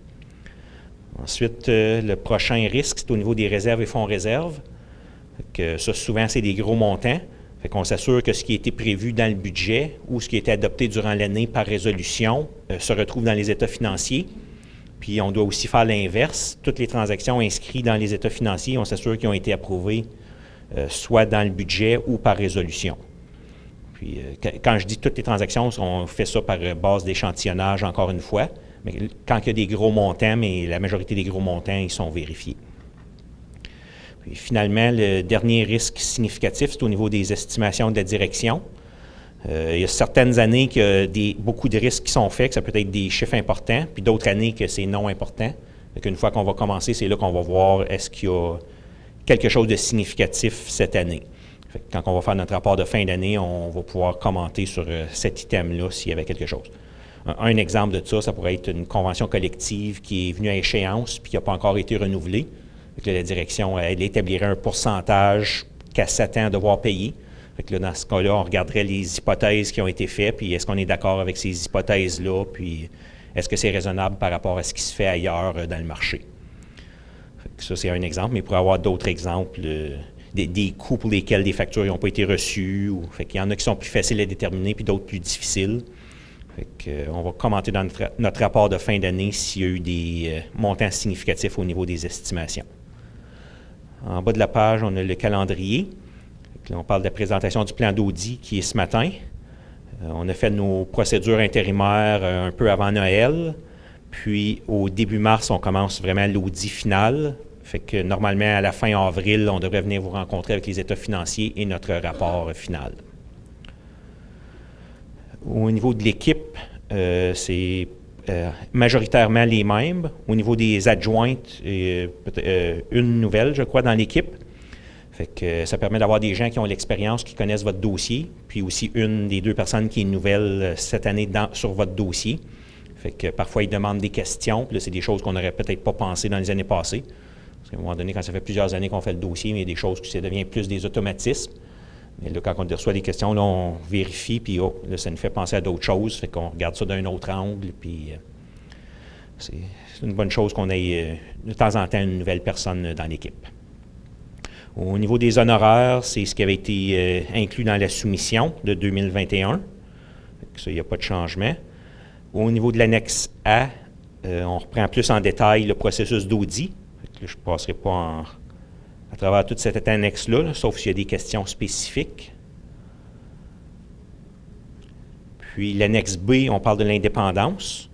Ensuite, le prochain risque, c'est au niveau des réserves et fonds réserves. Ça, souvent, c'est des gros montants. Fait qu'on s'assure que ce qui a été prévu dans le budget ou ce qui a été adopté durant l'année par résolution se retrouve dans les états financiers. Puis on doit aussi faire l'inverse. Toutes les transactions inscrites dans les états financiers, on s'assure qu'ils ont été approuvées soit dans le budget ou par résolution. Puis quand je dis toutes les transactions, on fait ça par base d'échantillonnage encore une fois. Mais quand il y a des gros montants, mais la majorité des gros montants, ils sont vérifiés. Puis finalement, le dernier risque significatif, c'est au niveau des estimations de la direction. Il y a certaines années qu'il y a beaucoup de risques qui sont faits, que ça peut être des chiffres importants, puis d'autres années que c'est non important. Donc une fois qu'on va commencer, c'est là qu'on va voir est-ce qu'il y a quelque chose de significatif cette année. Fait que quand on va faire notre rapport de fin d'année, on va pouvoir commenter sur cet item-là s'il y avait quelque chose. Un exemple de ça pourrait être une convention collective qui est venue à échéance puis qui n'a pas encore été renouvelée. Fait que là, la direction, elle établirait un pourcentage qu'elle s'attend à devoir payer. Fait que là, dans ce cas-là, on regarderait les hypothèses qui ont été faites, puis est-ce qu'on est d'accord avec ces hypothèses-là, puis est-ce que c'est raisonnable par rapport à ce qui se fait ailleurs dans le marché. Fait que ça, c'est un exemple, mais il pourrait y avoir d'autres exemples, des coûts pour lesquels des factures n'ont pas été reçues. Fait qu'il y en a qui sont plus faciles à déterminer, puis d'autres plus difficiles. Fait que, on va commenter dans notre rapport de fin d'année s'il y a eu des montants significatifs au niveau des estimations. En bas de la page, on a le calendrier. Là, on parle de la présentation du plan d'audit qui est ce matin. On a fait nos procédures intérimaires un peu avant Noël. Puis, au début mars, on commence vraiment l'audit final. Fait que normalement, à la fin avril, on devrait venir vous rencontrer avec les états financiers et notre rapport final. Au niveau de l'équipe, c'est majoritairement les mêmes. Au niveau des adjointes, une nouvelle, je crois, dans l'équipe. Fait que ça permet d'avoir des gens qui ont l'expérience, qui connaissent votre dossier, puis aussi une des deux personnes qui est nouvelle cette année sur votre dossier. Fait que parfois, ils demandent des questions, puis là, c'est des choses qu'on n'aurait peut-être pas pensé dans les années passées. Parce qu'à un moment donné, quand ça fait plusieurs années qu'on fait le dossier, mais il y a des choses qui ça devient plus des automatismes. Mais là, quand on reçoit des questions, là, on vérifie, puis là, ça nous fait penser à d'autres choses. Fait qu'on regarde ça d'un autre angle, puis c'est une bonne chose qu'on ait de temps en temps une nouvelle personne dans l'équipe. Au niveau des honoraires, c'est ce qui avait été inclus dans la soumission de 2021. Ça, il n'y a pas de changement. Au niveau de l'annexe A, on reprend plus en détail le processus d'audit. Je ne passerai pas à travers toute cette annexe-là, sauf s'il y a des questions spécifiques. Puis l'annexe B, on parle de l'indépendance.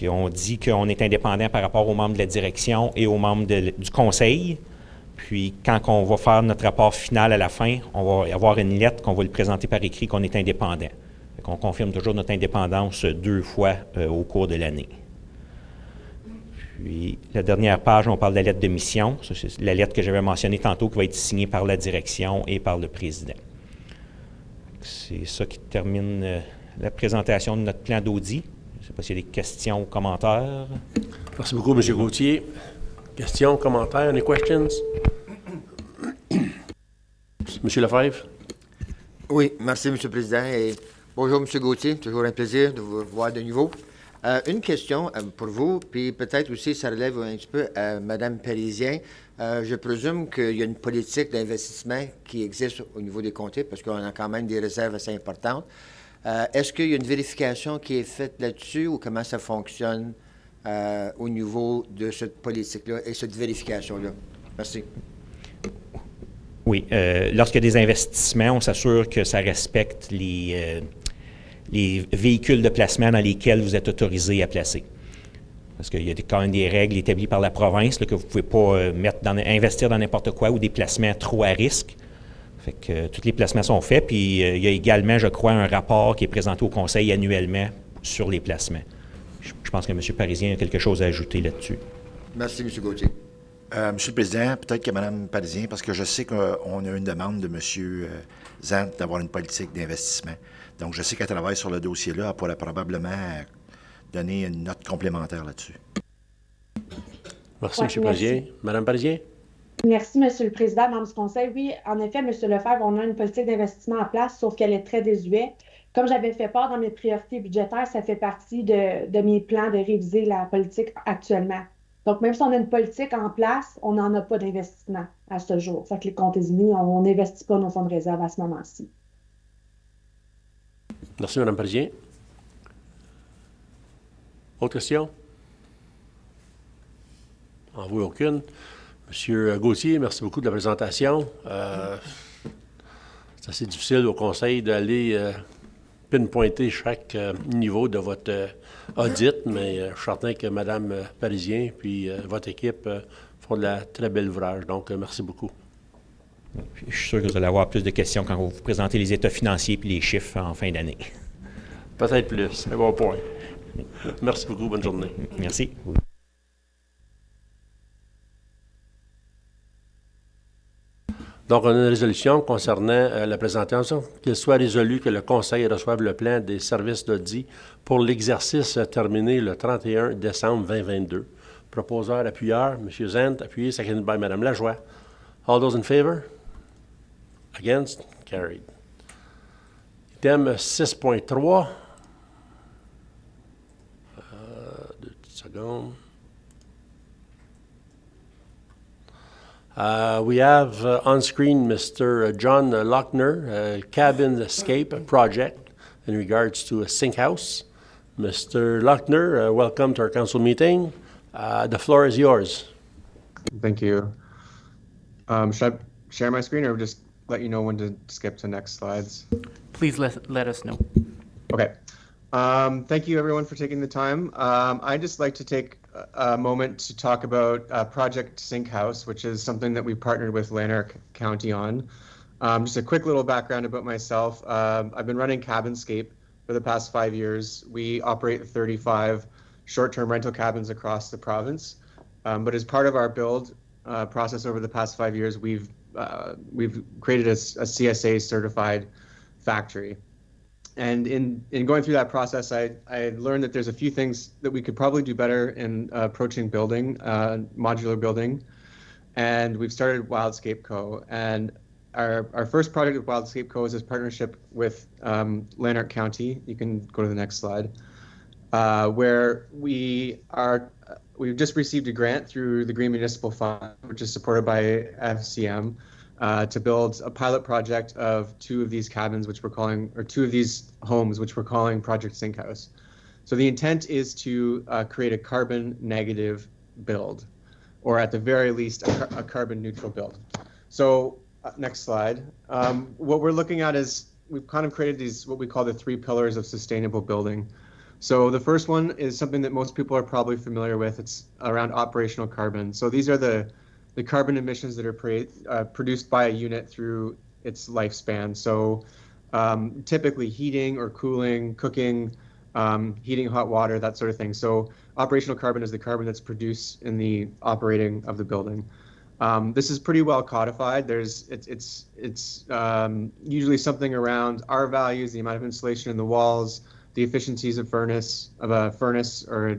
On dit qu'on est indépendant par rapport aux membres de la direction et aux membres du Conseil. Puis quand on va faire notre rapport final à la fin, on va avoir une lettre qu'on va le présenter par écrit qu'on est indépendant. On confirme toujours notre indépendance 2 fois au cours de l'année. Puis la dernière page, on parle de la lettre de mission. Ça, c'est la lettre que j'avais mentionnée tantôt qui va être signée par la direction et par le président. C'est ça qui termine la présentation de notre plan d'audit. Je ne sais pas s'il y a des questions ou commentaires. Merci beaucoup, M. Gauthier. Questions, commentaires, any questions? M. Lefebvre? Oui, merci, M. le Président. Et Bonjour, M. Gauthier. Toujours un plaisir de vous voir de nouveau. Une question pour vous, puis peut-être aussi ça relève un petit peu à Mme Parisien. Je présume qu'il y a une politique d'investissement qui existe au niveau des comtés, parce qu'on a quand même des réserves assez importantes. Est-ce qu'il y a une vérification qui est faite là-dessus ou comment ça fonctionne au niveau de cette politique-là et cette vérification-là? Merci. Oui, lorsqu'il y a des investissements, on s'assure que ça respecte les véhicules de placement dans lesquels vous êtes autorisé à placer. Parce qu'il y a quand même des règles établies par la province là, que vous ne pouvez pas investir dans n'importe quoi ou des placements trop à risque. Fait que tous les placements sont faits, puis il y a également, je crois, un rapport qui est présenté au Conseil annuellement sur les placements. Je pense que M. Parisien a quelque chose à ajouter là-dessus. Merci, M. Gauthier. Monsieur le Président, peut-être que Mme Parisien, parce que je sais qu'on a une demande de M. Zant d'avoir une politique d'investissement. Donc, je sais qu'elle travaille sur le dossier-là. Elle pourrait probablement donner une note complémentaire là-dessus. Merci, Ouais, M. Parisien. Mme Parisien? Merci, M. le Président, membres du Conseil. Oui, en effet, M. Lefebvre, on a une politique d'investissement en place, sauf qu'elle est très désuète. Comme j'avais fait part dans mes priorités budgétaires, ça fait partie de mes plans de réviser la politique actuellement. Donc, même si on a une politique en place, on n'en a pas d'investissement à ce jour. Fait que les comptes unis, on n'investit pas nos fonds de réserve à ce moment-ci. Merci, Mme Parisien. Autre question? En voit aucune. Monsieur Gauthier, merci beaucoup de la présentation. C'est assez difficile au Conseil d'aller pinpointer chaque niveau de votre audit, mais je suis certain que Mme Parisien puis votre équipe font de la très belle ouvrage. Donc, merci beaucoup. Je suis sûr que vous allez avoir plus de questions quand vous présentez les états financiers et les chiffres en fin d'année. Peut-être plus. C'est un bon point. Merci beaucoup. Bonne journée. Merci. Donc, on a une résolution concernant la présentation. Qu'il soit résolu que le Conseil reçoive le plan des services d'audit pour l'exercice terminé le 31 décembre 2022. Proposeur, appuyeur, M. Zant, appuyé, seconded by Mme Lajoie. All those in favor? Against? Carried. Item 6.3. 2 petites secondes. We have on screen Mr. John Lochner, Cabin Escape Project in regards to a sink house. Mr. Lochner, welcome to our council meeting. The floor is yours. Thank you. Should I share my screen or just let you know when to skip to next slides? Please let us know. Okay. Thank you everyone for taking the time. I'd just like to take a moment to talk about Project Sink House, which is something that we partnered with Lanark County on. Just a quick little background about myself. I've been running Cabinscape for the past 5 years. We operate 35 short-term rental cabins across the province. But as part of our build process over the past 5 years, we've created a CSA certified factory. And in going through that process, I learned that there's a few things that we could probably do better in approaching building, modular building. And we've started Wildscape Co. And our first project with Wildscape Co. is this partnership with Lanark County. You can go to the next slide, where we've just received a grant through the Green Municipal Fund, which is supported by FCM, to build a pilot project of two of these homes, which we're calling Project Sink House. So the intent is to create a carbon negative build, or at the very least, a carbon neutral build. So next slide. What we're looking at is we've kind of created these, what we call the 3 pillars of sustainable building. So the first one is something that most people are probably familiar with. It's around operational carbon. So these are the carbon emissions that are produced by a unit through its lifespan. So typically heating or cooling, cooking, heating hot water, that sort of thing. So operational carbon is the carbon that's produced in the operating of the building. This is pretty well codified. It's usually something around R values, the amount of insulation in the walls, the efficiencies of a furnace or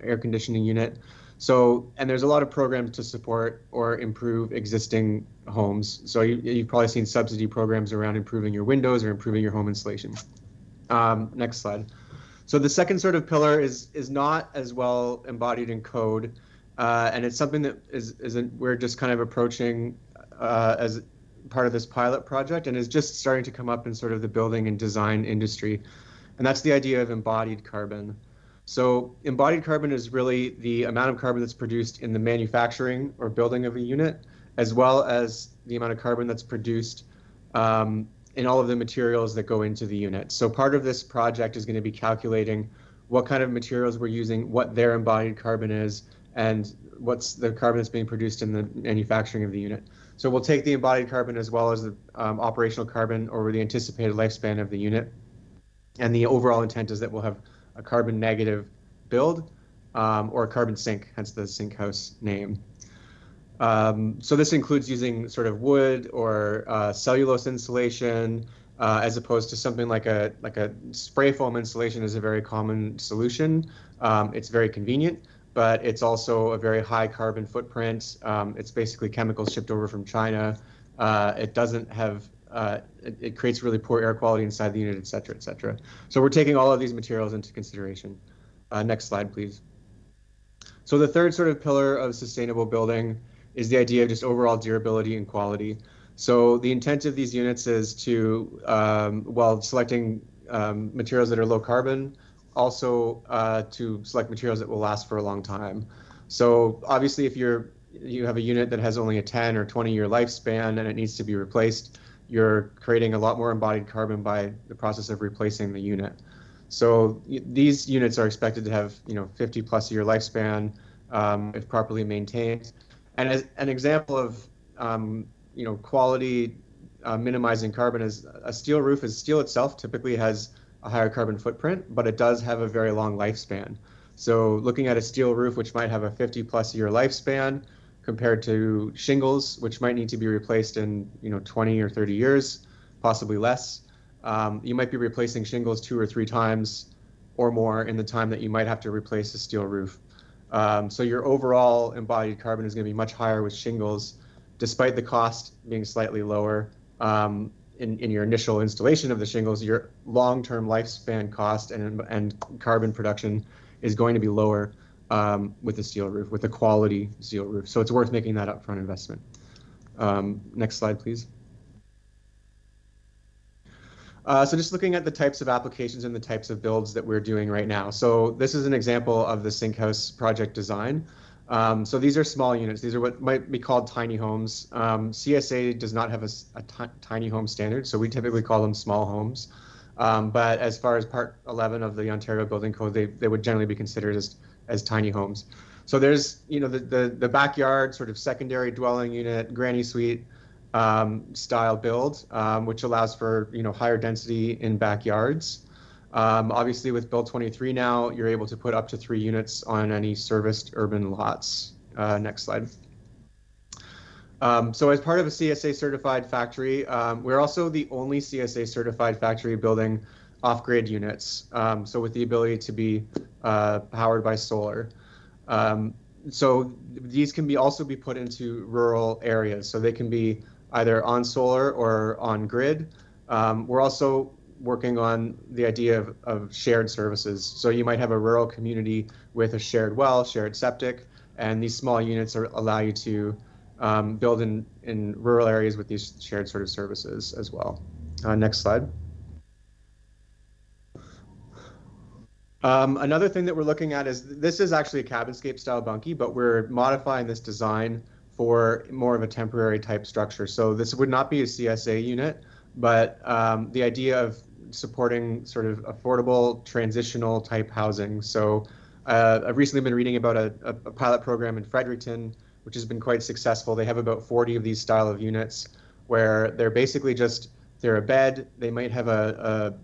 air conditioning unit. So, and there's a lot of programs to support or improve existing homes. So you've probably seen subsidy programs around improving your windows or improving your home insulation. Next slide. So the second sort of pillar is not as well embodied in code, and it's something that we're just kind of approaching as part of this pilot project, and is just starting to come up in sort of the building and design industry, and that's the idea of embodied carbon. So embodied carbon is really the amount of carbon that's produced in the manufacturing or building of a unit, as well as the amount of carbon that's produced in all of the materials that go into the unit. So part of this project is going to be calculating what kind of materials we're using, what their embodied carbon is, and what's the carbon that's being produced in the manufacturing of the unit. So we'll take the embodied carbon as well as the operational carbon over the anticipated lifespan of the unit. And the overall intent is that we'll have a carbon negative build or a carbon sink, hence the sink house name. So this includes using sort of wood or cellulose insulation, as opposed to something like a spray foam insulation is a very common solution. It's very convenient, but it's also a very high carbon footprint. It's basically chemicals shipped over from China. It doesn't have, it creates really poor air quality inside the unit, et cetera, et cetera. So we're taking all of these materials into consideration. Next slide, please. So the third sort of pillar of sustainable building is the idea of just overall durability and quality. So the intent of these units is to, while selecting materials that are low carbon, also to select materials that will last for a long time. So obviously if you have a unit that has only a 10 or 20-year lifespan and it needs to be replaced, you're creating a lot more embodied carbon by the process of replacing the unit. So these units are expected to have 50+ year lifespan if properly maintained. And as an example of quality minimizing carbon is a steel roof. Steel itself typically has a higher carbon footprint, but it does have a very long lifespan. So looking at a steel roof, which might have a 50+ year lifespan, compared to shingles, which might need to be replaced in 20 or 30 years, possibly less. You might be replacing shingles 2 or 3 times or more in the time that you might have to replace a steel roof. So your overall embodied carbon is going to be much higher with shingles, despite the cost being slightly lower in your initial installation of the shingles. Your long-term lifespan cost and carbon production is going to be lower with the steel roof, with the quality steel roof. So it's worth making that upfront investment. Next slide, please. So just looking at the types of applications and the types of builds that we're doing right now. So this is an example of the sink house project design. So these are small units. These are what might be called tiny homes. CSA does not have a tiny home standard, so we typically call them small homes. But as far as Part 11 of the Ontario Building Code, they would generally be considered as tiny homes. So there's the backyard sort of secondary dwelling unit, granny suite style build, which allows for higher density in backyards. Obviously with Bill 23 now, you're able to put up to 3 units on any serviced urban lots. Next slide. So as part of a CSA certified factory, we're also the only CSA certified factory building off-grid units, so with the ability to be powered by solar. So these can also be put into rural areas, so they can be either on solar or on grid. We're also working on the idea of shared services. So you might have a rural community with a shared well, shared septic, and these small units allow you to build in rural areas with these shared sort of services as well. Next slide. Another thing that we're looking at is, this is actually a cabinscape style bunkie, but we're modifying this design for more of a temporary type structure. So this would not be a CSA unit, but the idea of supporting sort of affordable transitional type housing. So I've recently been reading about a pilot program in Fredericton, which has been quite successful. They have about 40 of these style of units where they're basically they're a bed, they might have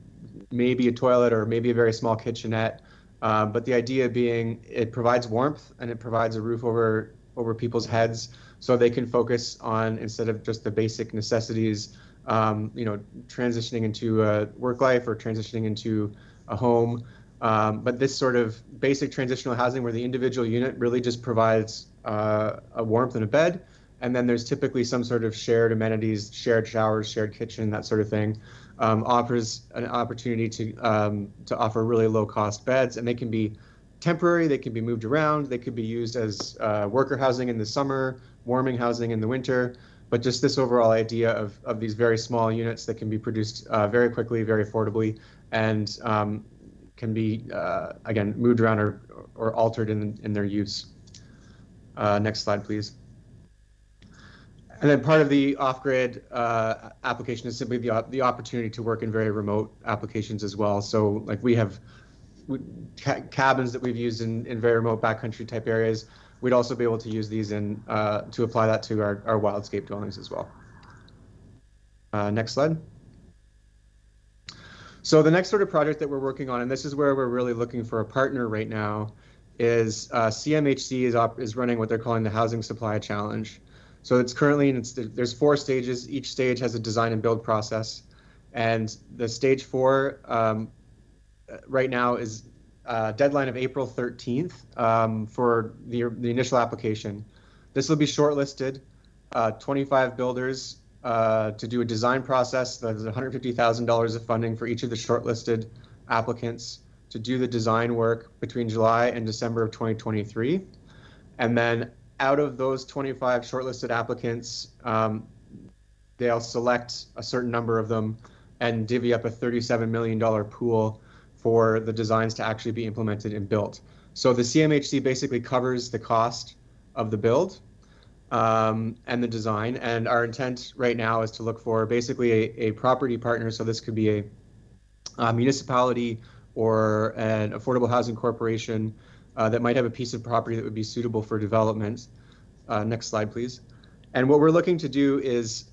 maybe a toilet or maybe a very small kitchenette, but the idea being it provides warmth and it provides a roof over people's heads, so they can focus on, instead of just the basic necessities, transitioning into a work life or transitioning into a home. But this sort of basic transitional housing where the individual unit really just provides a warmth and a bed, and then there's typically some sort of shared amenities, shared showers, shared kitchen, that sort of thing. offers an opportunity to offer really low-cost beds, and they can be temporary, they can be moved around, they could be used as worker housing in the summer, warming housing in the winter, but just this overall idea of these very small units that can be produced very quickly, very affordably, and can be, again, moved around or altered in their use. Next slide, please. And then part of the off-grid application is simply the opportunity to work in very remote applications as well. So like we have cabins that we've used in very remote backcountry type areas. We'd also be able to use these to apply that to our wildscape dwellings as well. Next slide. So the next sort of project that we're working on, and this is where we're really looking for a partner right now, is CMHC is running what they're calling the Housing Supply Challenge. So it's currently, there's 4 stages. Each stage has a design and build process. And the stage 4 right now is deadline of April 13th for the initial application. This will be shortlisted, 25 builders to do a design process. There's $150,000 of funding for each of the shortlisted applicants to do the design work between July and December of 2023. And then out of those 25 shortlisted applicants, they'll select a certain number of them and divvy up a $37 million pool for the designs to actually be implemented and built. So the CMHC basically covers the cost of the build and the design. And our intent right now is to look for basically a property partner. So this could be a municipality or an affordable housing corporation that might have a piece of property that would be suitable for development. Next slide, please. And what we're looking to do is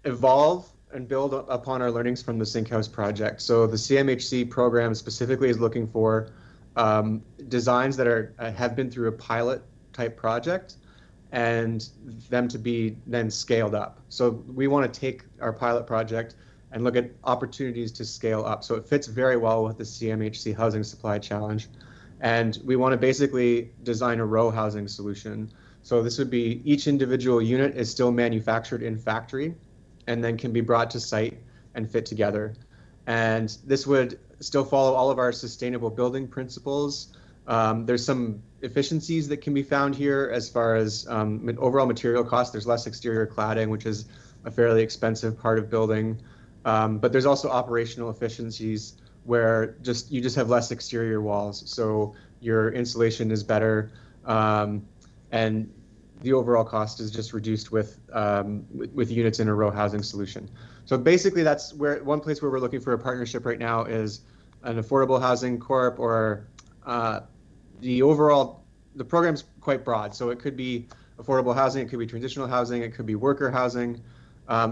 evolve and build upon our learnings from the Sink House project. So the CMHC program specifically is looking for designs that have been through a pilot type project and them to be then scaled up. So we want to take our pilot project and look at opportunities to scale up. So it fits very well with the CMHC Housing Supply Challenge. And we want to basically design a row housing solution. So this would be each individual unit is still manufactured in factory and then can be brought to site and fit together. And this would still follow all of our sustainable building principles. There's some efficiencies that can be found here as far as overall material costs. There's less exterior cladding, which is a fairly expensive part of building. But there's also operational efficiencies where you just have less exterior walls. So your insulation is better and the overall cost is just reduced with units in a row housing solution. So basically that's one place where we're looking for a partnership right now is an affordable housing corp or the program's quite broad. So it could be affordable housing, it could be transitional housing, it could be worker housing.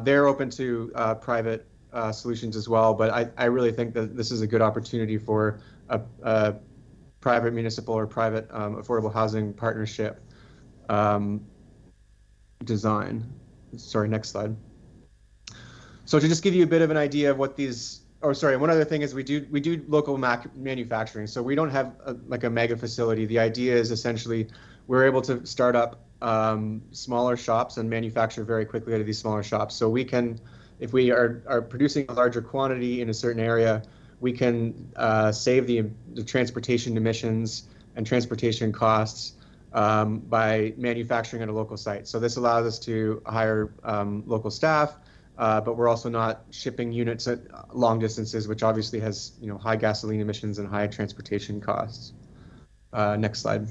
They're open to private solutions as well, but I really think that this is a good opportunity for a private municipal or private affordable housing partnership design. Sorry, next slide. So to just give you a bit of an idea of what one other thing is we do local manufacturing. So we don't have like a mega facility. The idea is essentially we're able to start up smaller shops and manufacture very quickly out of these smaller shops. So we can, if we are producing a larger quantity in a certain area, we can save the transportation emissions and transportation costs by manufacturing at a local site. So this allows us to hire local staff, but we're also not shipping units at long distances, which obviously has high gasoline emissions and high transportation costs. Next slide.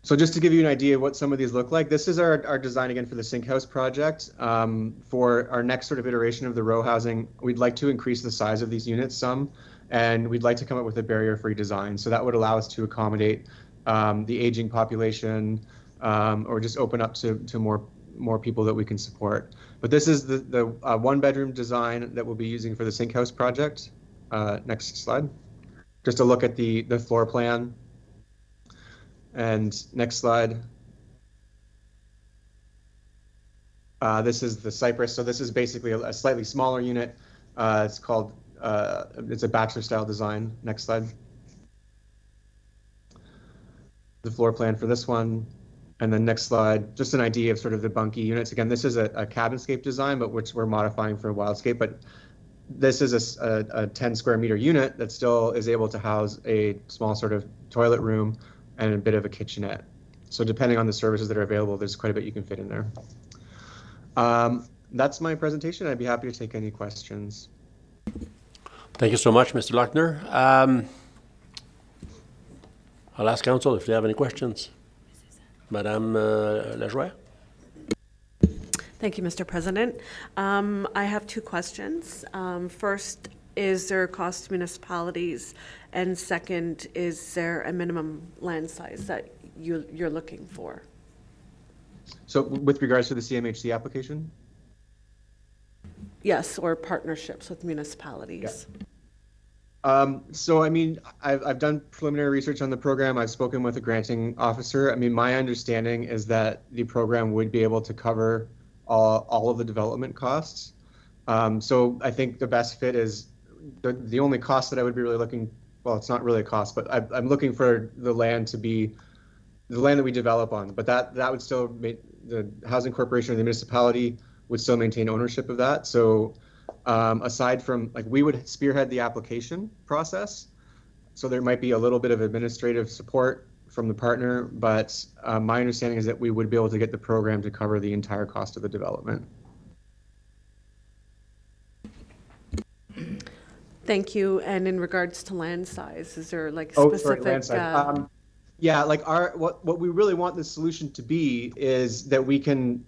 So just to give you an idea of what some of these look like, this is our design again for the Sink House project. For our next sort of iteration of the row housing, we'd like to increase the size of these units some, and we'd like to come up with a barrier-free design. So that would allow us to accommodate the aging population or just open up to more people that we can support. But this is the one-bedroom design that we'll be using for the Sink House project. Next slide. Just a look at the floor plan. And next slide. This is the Cypress. So this is basically a slightly smaller unit. It's a bachelor style design. Next slide. The floor plan for this one. And then next slide, just an idea of sort of the bunkie units. Again, this is a cabinscape design, but which we're modifying for a wildscape. But this is a 10 square meter unit that still is able to house a small sort of toilet room and a bit of a kitchenette. So depending on the services that are available, there's quite a bit you can fit in there. That's my presentation. I'd be happy to take any questions. Thank you so much, Mr. Lochner. I'll ask council if they have any questions. Madame Lajoie? Thank you, Mr. President. I have two questions. First, is there a cost to municipalities? And second, is there a minimum land size that you're looking for? So with regards to the CMHC application? Yes, or partnerships with municipalities. So, I mean, I've done preliminary research on the program. I've spoken with a granting officer. I mean, my understanding is that the program would be able to cover all of the development costs. So I think the best fit is the only cost that I would be really looking, well, it's not really a cost, but I'm looking for the land to be the land that we develop on. But that would still make the housing corporation or the municipality would still maintain ownership of that. So aside from, like, we would spearhead the application process. So there might be a little bit of administrative support from the partner, but my understanding is that we would be able to get the program to cover the entire cost of the development. Thank you. And in regards to land size, is there like Sorry, specific? land size. Yeah, like what we really want the solution to be is that we can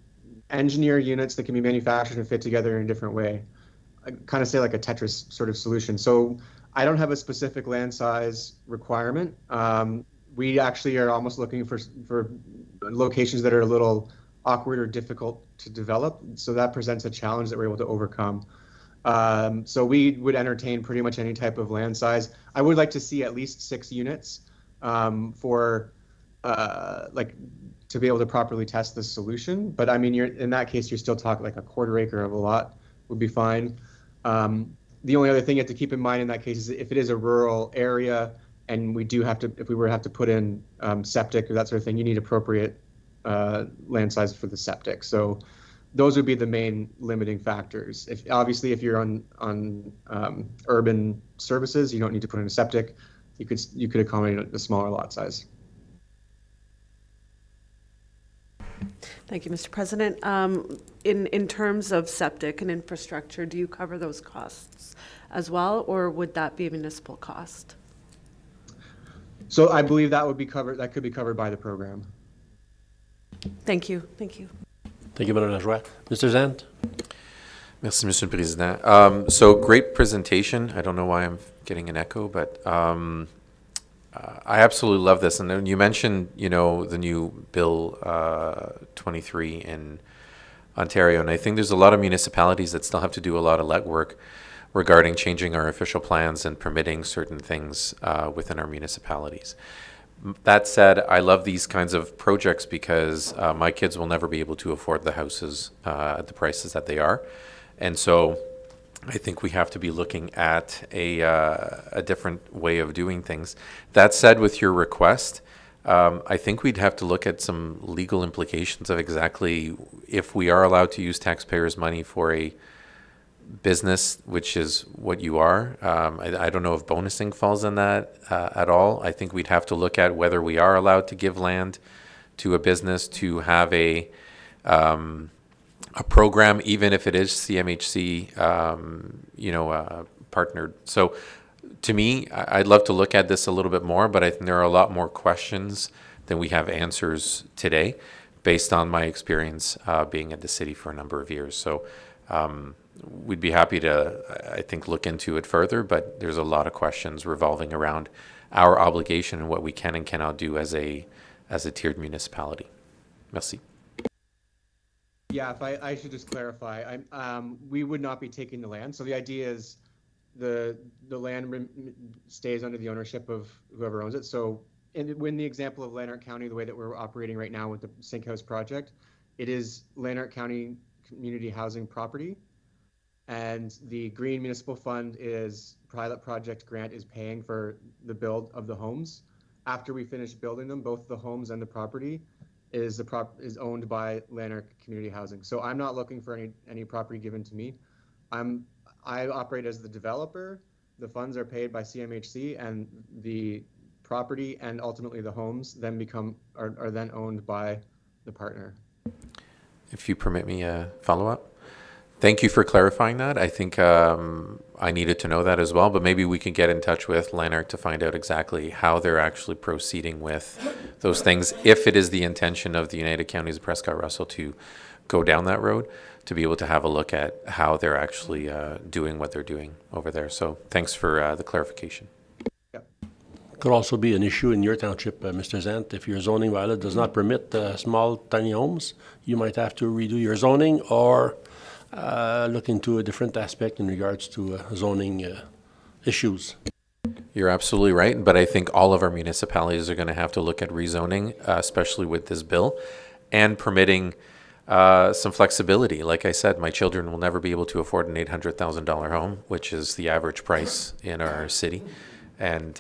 engineer units that can be manufactured and fit together in a different way. I kind of say like a Tetris sort of solution. So I don't have a specific land size requirement. We actually are almost looking for locations that are a little awkward or difficult to develop. So that presents a challenge that we're able to overcome. So we would entertain pretty much any type of land size. I would like to see at least 6 units for like to be able to properly test this solution. But I mean, in that case, you're still talking like a quarter acre of a lot would be fine. The only other thing you have to keep in mind in that case is if it is a rural area and we do have to, if we were to have to put in septic or that sort of thing, you need appropriate land size for the septic. So those would be the main limiting factors. Obviously, if you're on urban services, you don't need to put in a septic. You could accommodate a smaller lot size. Thank you, Mr. President. In terms of septic and infrastructure, do you cover those costs as well, or would that be a municipal cost? So I believe that would be covered. That could be covered by the program. Thank you. Thank you. Thank you, Madame Lajoie. Mr. Zant? Merci, Monsieur le Président. So great presentation. I don't know why I'm getting an echo, but I absolutely love this. And then you mentioned, the new Bill 23 in Ontario, and I think there's a lot of municipalities that still have to do a lot of legwork regarding changing our official plans and permitting certain things within our municipalities. That said, I love these kinds of projects because my kids will never be able to afford the houses at the prices that they are. And so I think we have to be looking at a different way of doing things. That said, with your request, I think we'd have to look at some legal implications of exactly if we are allowed to use taxpayers' money for a business, which is what you are. I don't know if bonusing falls in that at all. I think we'd have to look at whether we are allowed to give land to a business to have a program, even if it is CMHC, partnered. So to me, I'd love to look at this a little bit more, but I think there are a lot more questions than we have answers today based on my experience being at the city for a number of years. So we'd be happy to, I think, look into it further, but there's a lot of questions revolving around our obligation and what we can and cannot do as a tiered municipality. Merci. Yeah, if I should just clarify, we would not be taking the land. So the idea is the land stays under the ownership of whoever owns it. So in the example of Lanark County, the way that we're operating right now with the Sink House project, it is Lanark County community housing property. And the Green Municipal Fund is pilot project grant is paying for the build of the homes. After we finish building them, both the homes and the property, is owned by Lanark Community Housing. So I'm not looking for any property given to me. I operate as the developer. The funds are paid by CMHC, and the property and ultimately the homes then are then owned by the partner. If you permit me a follow-up. Thank you for clarifying that. I think I needed to know that as well, but maybe we can get in touch with Lanark to find out exactly how they're actually proceeding with those things, if it is the intention of the United Counties of Prescott-Russell to go down that road, to be able to have a look at how they're actually doing what they're doing over there. So thanks for the clarification. Could also be an issue in your township, Mr. Zant. If your zoning bylaw does not permit small tiny homes, you might have to redo your zoning or look into a different aspect in regards to zoning issues. You're absolutely right, but I think all of our municipalities are going to have to look at rezoning, especially with this bill, and permitting some flexibility. Like I said, my children will never be able to afford an $800,000 home, which is the average price in our city. And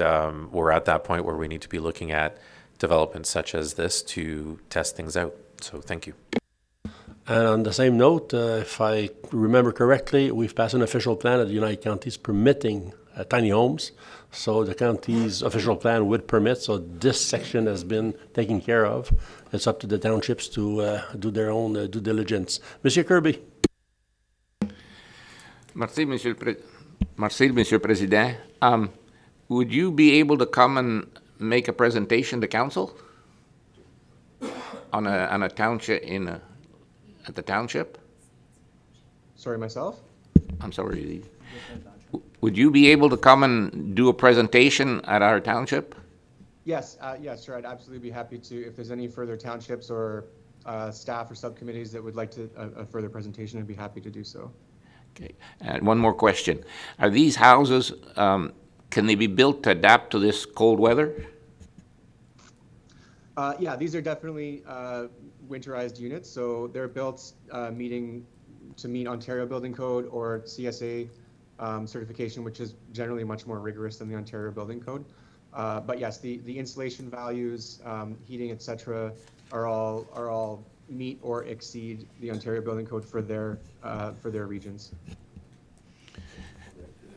we're at that point where we need to be looking at developments such as this to test things out. So thank you. And on the same note, if I remember correctly, we've passed an official plan at the United Counties permitting tiny homes. So the county's official plan would permit. So this section has been taken care of. It's up to the townships to do their own due diligence. Monsieur Kirby. Merci, Monsieur le Président. Would you be able to come and make a presentation to council on a township at the township? Sorry, myself? I'm sorry. Would you be able to come and do a presentation at our township? Yes, yes, sure. I'd absolutely be happy to. If there's any further townships or staff or subcommittees that would like to a further presentation, I'd be happy to do so. Okay. And one more question. Are these houses, can they be built to adapt to this cold weather? Yeah, these are definitely winterized units. So they're built to meet Ontario Building Code or CSA certification, which is generally much more rigorous than the Ontario Building Code. But yes, the insulation values, heating, etc., are all meet or exceed the Ontario Building Code for their regions.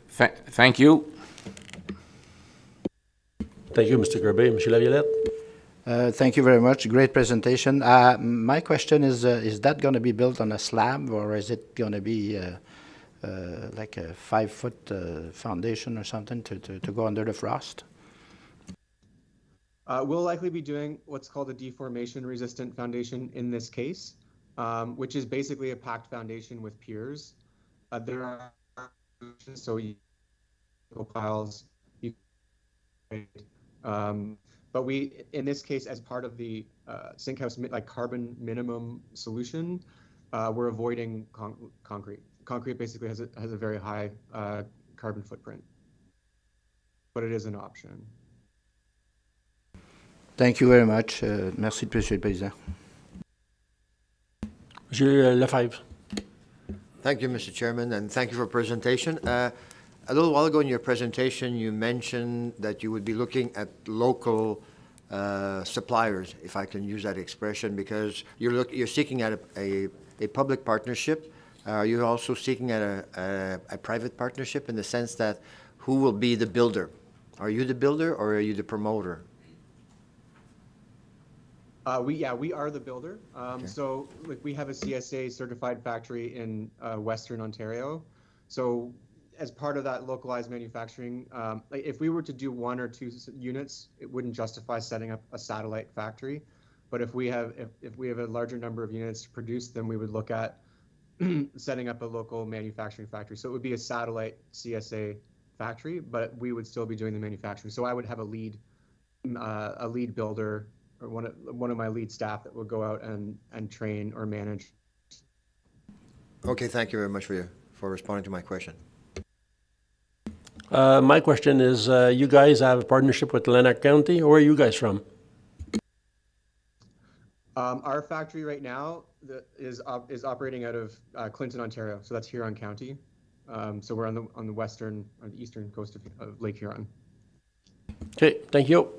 Thank you. Thank you, Mr. Kirby. Monsieur Laviolette. Thank you very much. Great presentation. My question is that going to be built on a slab, or is it going to be like a 5-foot foundation or something to go under the frost? We'll likely be doing what's called a deformation-resistant foundation in this case, which is basically a packed foundation with piers. There are so piles. But we, in this case, as part of the sink house carbon minimum solution, we're avoiding concrete. Concrete basically has a very high carbon footprint, but it is an option. Thank you very much. Merci, Monsieur le Président. Monsieur Lefebvre. Thank you, Mr. Chairman, and thank you for presentation. A little while ago in your presentation, you mentioned that you would be looking at local suppliers, if I can use that expression, because you're seeking at a public partnership. Are you also seeking at a private partnership in the sense that who will be the builder? Are you the builder or are you the promoter? We are the builder. Okay. So we have a CSA certified factory in Western Ontario. So as part of that localized manufacturing, if we were to do 1 or 2 units, it wouldn't justify setting up a satellite factory. But if we have a larger number of units to produce, then we would look at setting up a local manufacturing factory. So it would be a satellite CSA factory, but we would still be doing the manufacturing. So I would have a lead builder or one of my lead staff that would go out and train or manage. Okay, thank you very much for responding to my question. My question is, you guys have a partnership with Lanark County, or where are you guys from? Our factory right now is operating out of Clinton, Ontario. So that's Huron County. So we're on the western or the eastern coast of Lake Huron. Okay, thank you.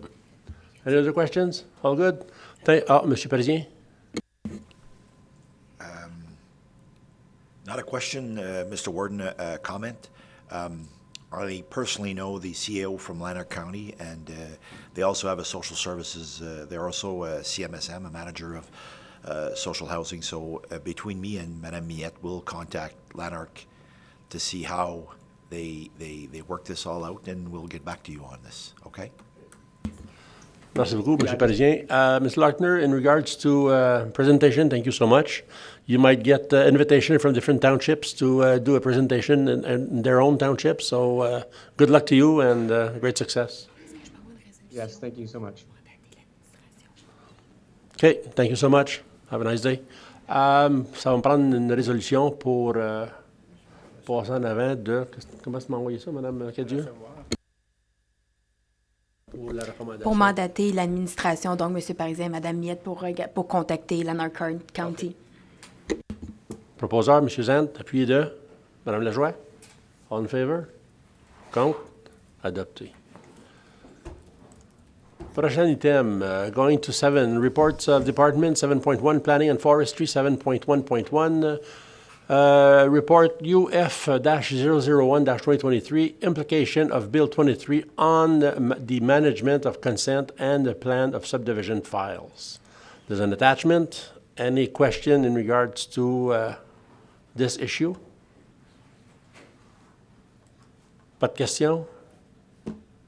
Any other questions? All good? Monsieur Parisien? Not a question, Mr. Warden, a comment. I personally know the CAO from Lanark County, and they also have a social services, they're also a CMSM, a manager of social housing. So between me and Madame Miette, we'll contact Lanark to see how they work this all out, and we'll get back to you on this, okay? Merci beaucoup, Monsieur Parisien. Ms. Larkner, in regards to presentation, thank you so much. You might get invitation from different townships to do a presentation in their own townships. So good luck to you and great success. Yes, thank you so much. OK, thank you so much. Have a nice day. Ça va me prendre une résolution pour passer en avant de... Comment tu m'as envoyé ça, Mme Cadieux? Pour mandater l'administration, donc M. Parisien et Mme Miette, pour contacter Lanark County. Proposeur, M. Zant, appuyé de Mme Lajoie. All in favor? Contre? Adopté. Prochain item, going to 7, reports of department, 7.1, planning and forestry, 7.1.1, report UF-001-2023, implication of Bill 23 on the management of consent and the plan of subdivision files. There's an attachment. Any question in regards to this issue? Pas de question?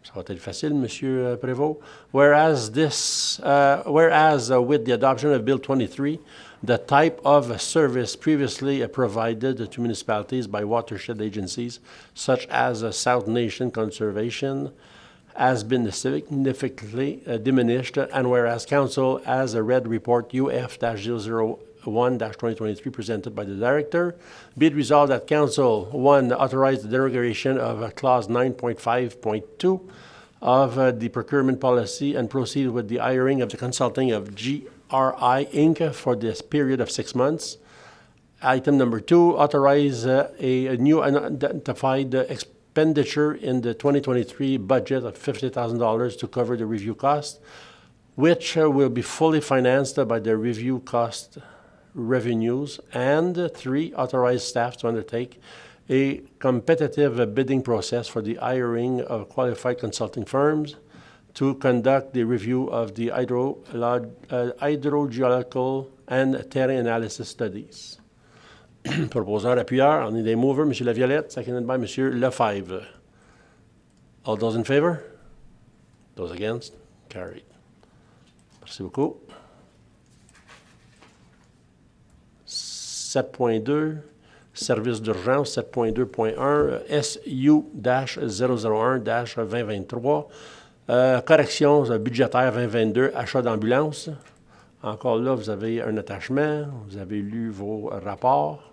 Ça va être facile, Monsieur Prévost. Whereas with the adoption of Bill 23, the type of service previously provided to municipalities by watershed agencies, such as South Nation Conservation, has been significantly diminished, and whereas Council has read report UF-001-2023 presented by the Director, be it resolved that Council, 1, authorize the derogation of Clause 9.5.2 of the procurement policy and proceed with the hiring of the consulting of GRI Inc. for this period of 6 months. Item number 2, authorize a new unidentified expenditure in the 2023 budget of $50,000 to cover the review cost, which will be fully financed by the review cost revenues. And 3, authorize staff to undertake a competitive bidding process for the hiring of qualified consulting firms to conduct the review of the hydrogeological and terrain analysis studies. Proposeur, appuyeur, on est des movers, M. Laviolette, seconded by M. Lefebvre. All those in favor? Those against? Carried. Merci beaucoup. 7.2, service d'urgence, 7.2.1, SU-001-2023, corrections budgétaires 2022, achat d'ambulance. Encore là, vous avez un attachement, vous avez lu vos rapports.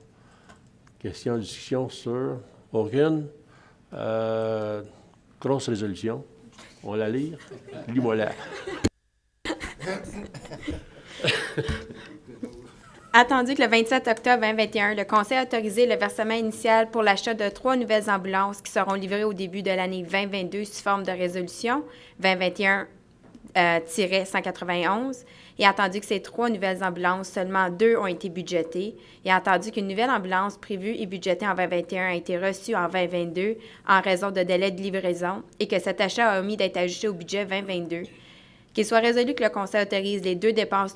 Question, discussion sur aucune. Grosse résolution. On la lire? Lis-moi la. Attendu que le 27 octobre 2021, le Conseil a autorisé le versement initial pour l'achat de 3 nouvelles ambulances qui seront livrées au début de l'année 2022 sous forme de résolution 2021-191. Et attendu que ces 3 nouvelles ambulances, seulement 2 ont été budgétées. Et attendu qu'une nouvelle ambulance prévue et budgétée en 2021 a été reçue en 2022 en raison de délais de livraison et que cet achat a omis d'être ajusté au budget 2022. Qu'il soit résolu que le Conseil autorise les 2 dépenses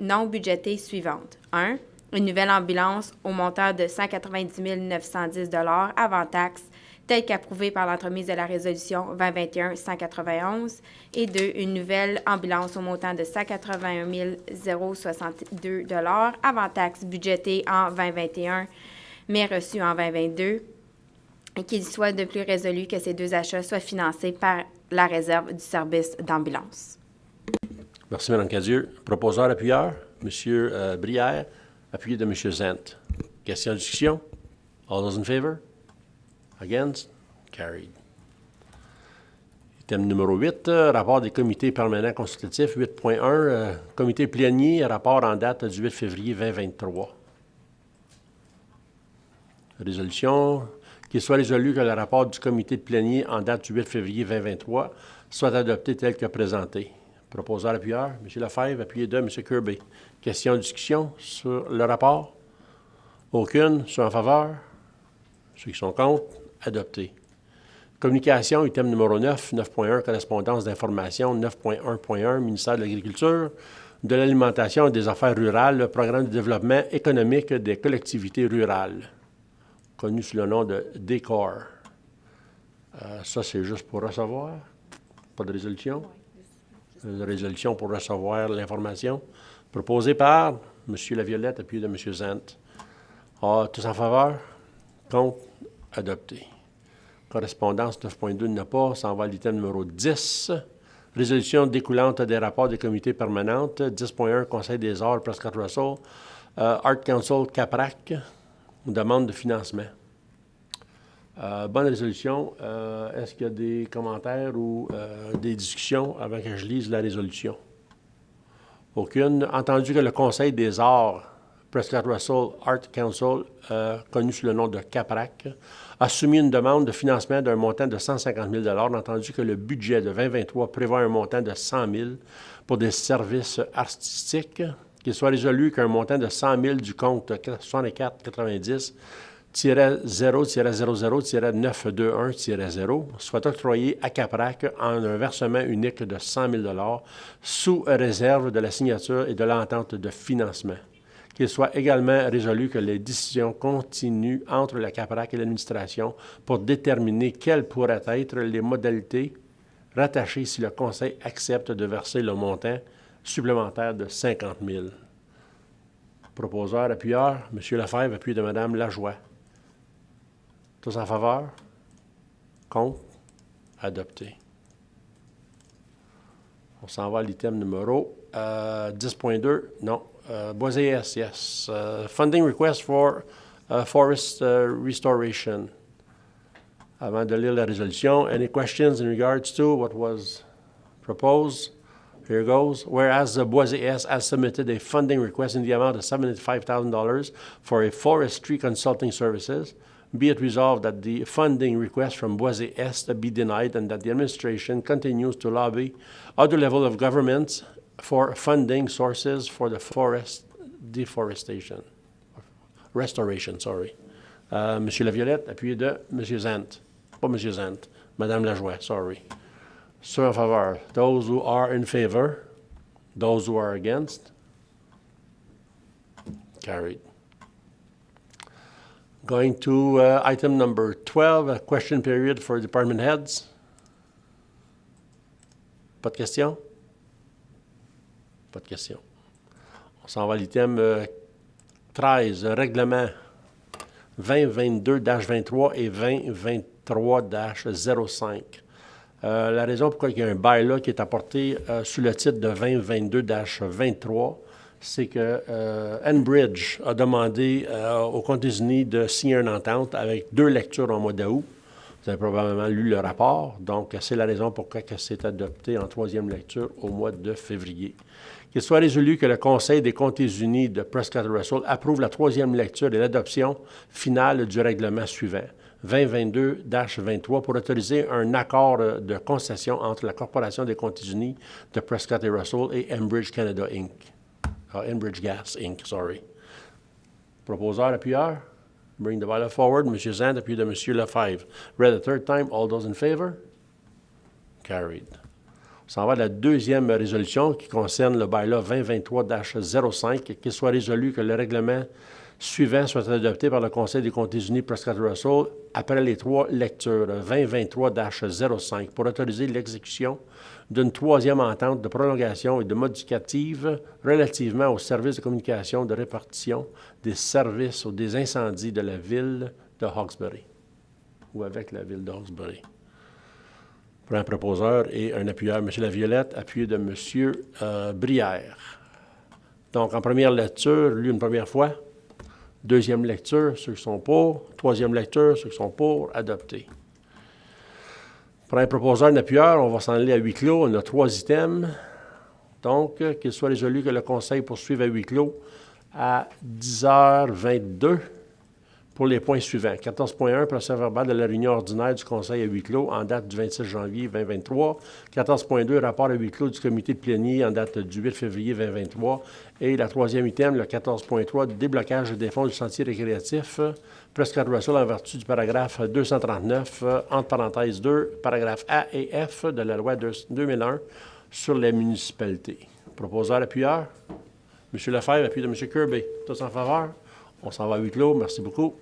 non budgétées suivantes. 1. Une nouvelle ambulance au montant de 190 910 $ avant taxes, tel qu'approuvé par l'entremise de la résolution 2021-191. Et 2. Une nouvelle ambulance au montant de 181 062 $ avant taxes budgétées en 2021, mais reçues en 2022. Et qu'il soit de plus résolu que ces 2 achats soient financés par la réserve du service d'ambulance. Merci, Mme Cadieux. Proposeur, appuyeur, M. Brière, appuyé de M. Zant. Question, discussion? All those in favor? Against? Carried. Item numéro 8, rapport des comités permanents consultatifs, 8.1, comité plénier, rapport en date du 8 février 2023. Résolution, qu'il soit résolu que le rapport du comité de plénier en date du 8 février 2023 soit adopté tel que présenté. Proposeur, appuyeur. M. Lefebvre, appuyé de M. Kirby. Question, discussion sur le rapport? Aucune. Ceux en faveur? Ceux qui sont contre? Adopté. Communication, item numéro 9, 9.1, correspondance d'information, 9.1.1, ministère de l'Agriculture, de l'Alimentation et des Affaires rurales, le programme de développement économique des collectivités rurales, connu sous le nom de DECOR. Ça, c'est juste pour recevoir. Pas de résolution? Une résolution pour recevoir l'information. Proposée par M. Laviolette, appuyé de M. Zant. Tous en faveur? Contre? Adopté. Correspondance 9.2 n'a pas. Ça en va à l'item numéro 10. Résolution découlante des rapports des comités permanentes. 10.1, Conseil des arts, Prescott-Russell. Art Council, Caprac. Demande de financement. Bonne résolution. Est-ce qu'il y a des commentaires ou des discussions avant que je lise la résolution? Aucune. Entendu que le Conseil des arts, Prescott-Russell Art Council, connu sous le nom de CAPRAC, a soumis une demande de financement d'un montant de 150 000 entendu que le budget de 2023 prévoit un montant de 100 000 pour des services artistiques, qu'il soit résolu qu'un montant de 100 000 du compte 6490-0-00-921-0 soit octroyé à CAPRAC en un versement unique de 100 000 sous réserve de la signature et de l'entente de financement. Qu'il soit également résolu que les décisions continuent entre la CAPRAC et l'administration pour déterminer quelles pourraient être les modalités rattachées si le Conseil accepte de verser le montant supplémentaire de 50 000. Proposeur, appuyeur, M. Lefebvre, appuyé de Mme Lajoie. Tous en faveur? Contre? Adopté. On s'en va à l'item numéro 10.2. Non. Boisé-S, yes. Funding request for forest restoration. Avant de lire la résolution, any questions in regards to what was proposed? Here goes. Whereas Boisé-S has submitted a funding request in the amount of $75,000 for a forestry consulting services, be it resolved that the funding request from Boisé-S be denied and that the administration continues to lobby other level of governments for funding sources for the forest restoration, sorry. Monsieur Laviolette, appuyé de Monsieur Zant. Pas Monsieur Zant, Madame Lajoie, sorry. Ceux en faveur. Those who are in favor. Those who are against. Carried. Going to item number 12, a question period for department heads. Pas de questions? Pas de questions. On s'en va à l'item 13, règlement 2022-23 et 2023-05. La raison pourquoi il y a un bail là qui est apporté sous le titre de 2022-23, c'est que Enbridge a demandé aux États-Unis de signer une entente avec 2 lectures en mois d'août. Vous avez probablement lu le rapport, donc c'est la raison pourquoi c'est adopté en 3e lecture au mois de février. Qu'il soit résolu que le Conseil des États-Unis de Prescott-Russell approuve la 3e lecture et l'adoption finale du règlement suivant, 2022-23, pour autoriser un accord de concession entre la Corporation des États-Unis de Prescott-Russell et Enbridge Canada Inc. Enbridge Gas Inc., sorry. Proposeur, appuyeur. Bring the bylaw forward. M. Zand, appuyé de M. Lefebvre. Read a third time. All those in favor? Carried. On s'en va à la 2e résolution qui concerne le bylaw 2023-05, qu'il soit résolu que le règlement suivant soit adopté par le Conseil des États-Unis Prescott-Russell après les 3 lectures 2023-05 pour autoriser l'exécution d'une 3e entente de prolongation et de modificative relativement aux services de communication de répartition des services ou des incendies de la ville de Hawkesbury ou avec la ville de Hawkesbury. Pour un proposeur et un appuyeur, M. Laviolette, appuyé de M. Brière. Donc, en première lecture, lu une première fois. 2e lecture, ceux qui sont pour. 3e lecture, ceux qui sont pour, adopté. Pour un proposeur et un appuyeur, on va s'en aller à huis clos. On a 3 items. Donc, qu'il soit résolu que le Conseil poursuive à huis clos à 10h22. pour les points suivants. 14.1, procès-verbal de la réunion ordinaire du Conseil à huis clos en date du 26 janvier 2023. 14.2, rapport à huis clos du comité de plénier en date du 8 février 2023. Et la troisième item, le 14.3, déblocage des fonds du sentier récréatif Prescott-Russell en vertu du paragraphe 239, entre parenthèses 2, paragraphe A et F de la loi 2001 sur les municipalités. Proposeur, appuyeur. M. Lefebvre, appui de M. Kirby. Tous en faveur? On s'en va à huis clos. Merci beaucoup.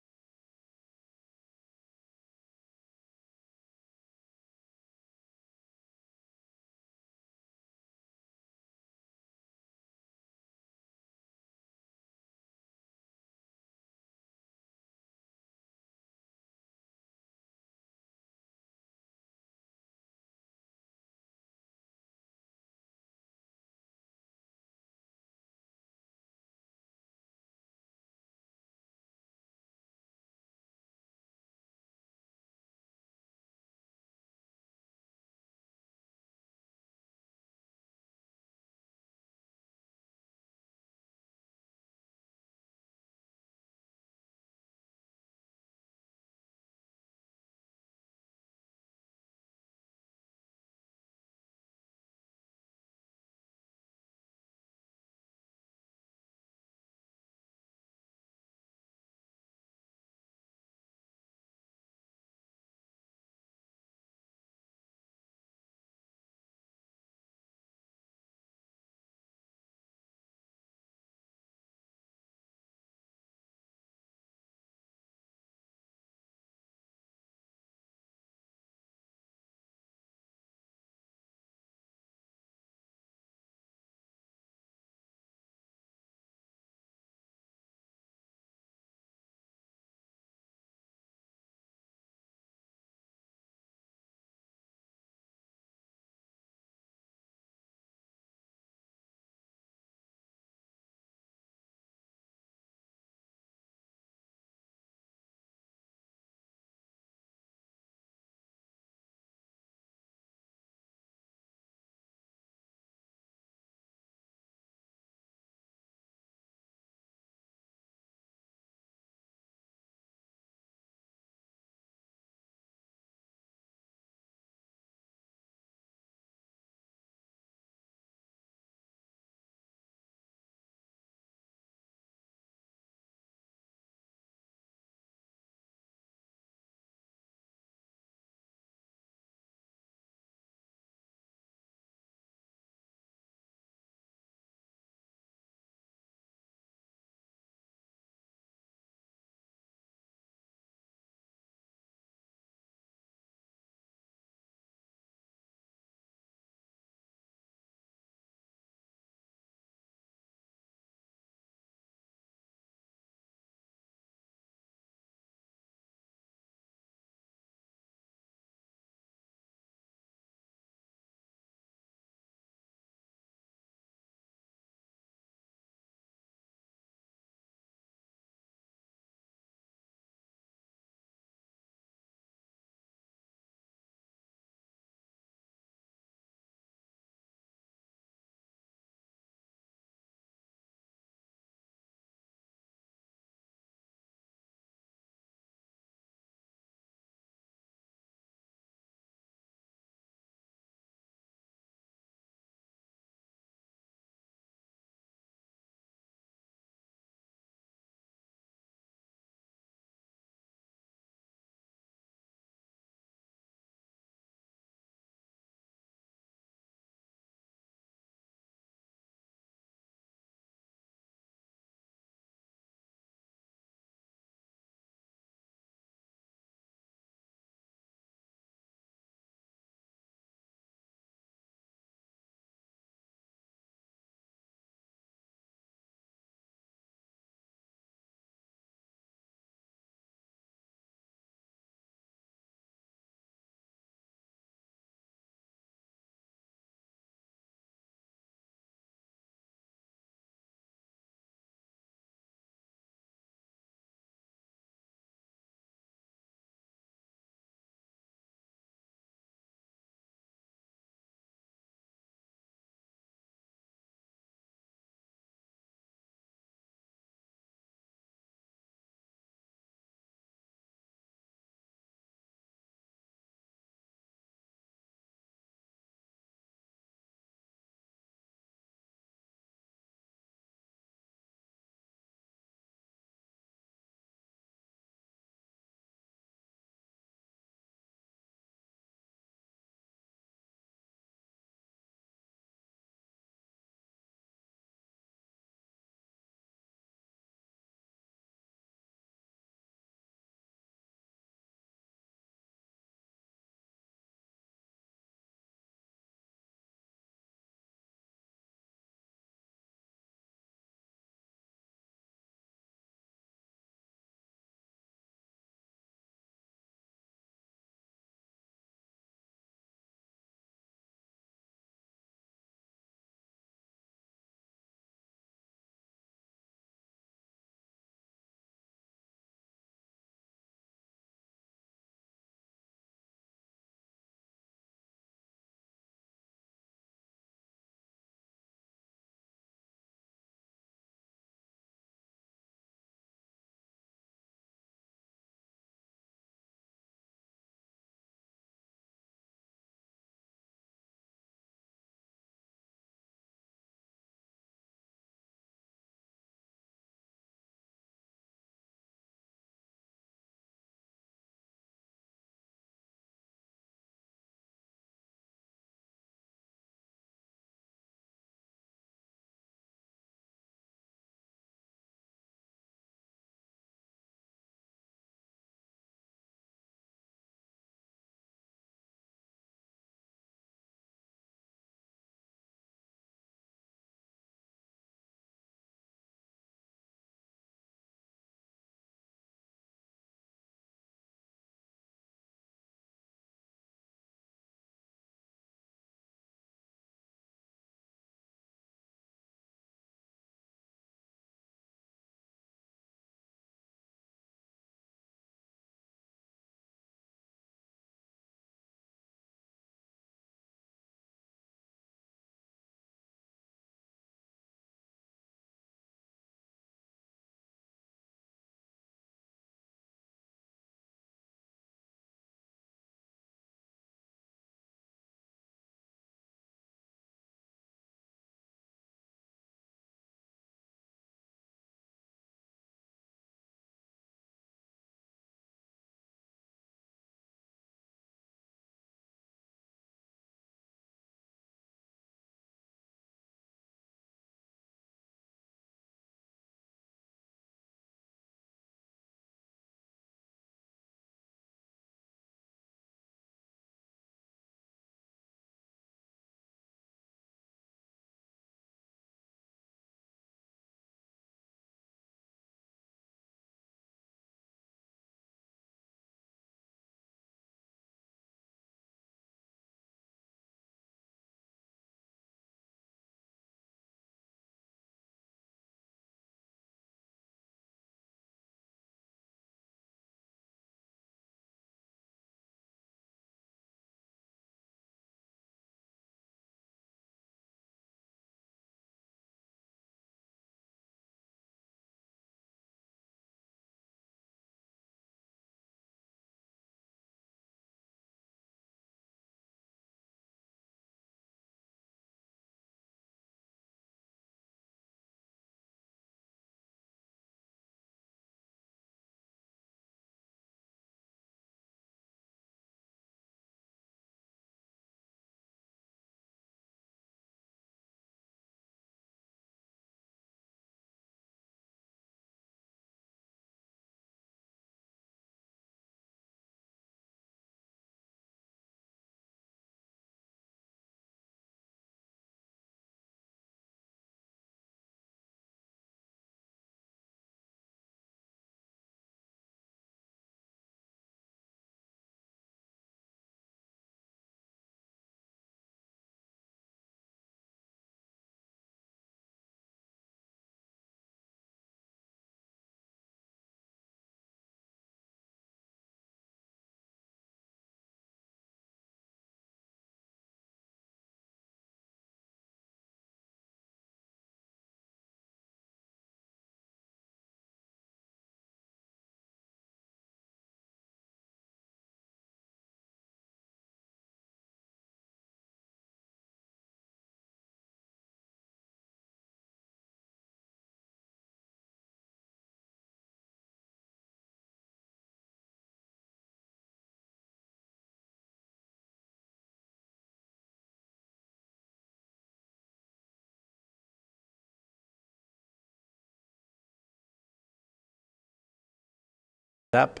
étape.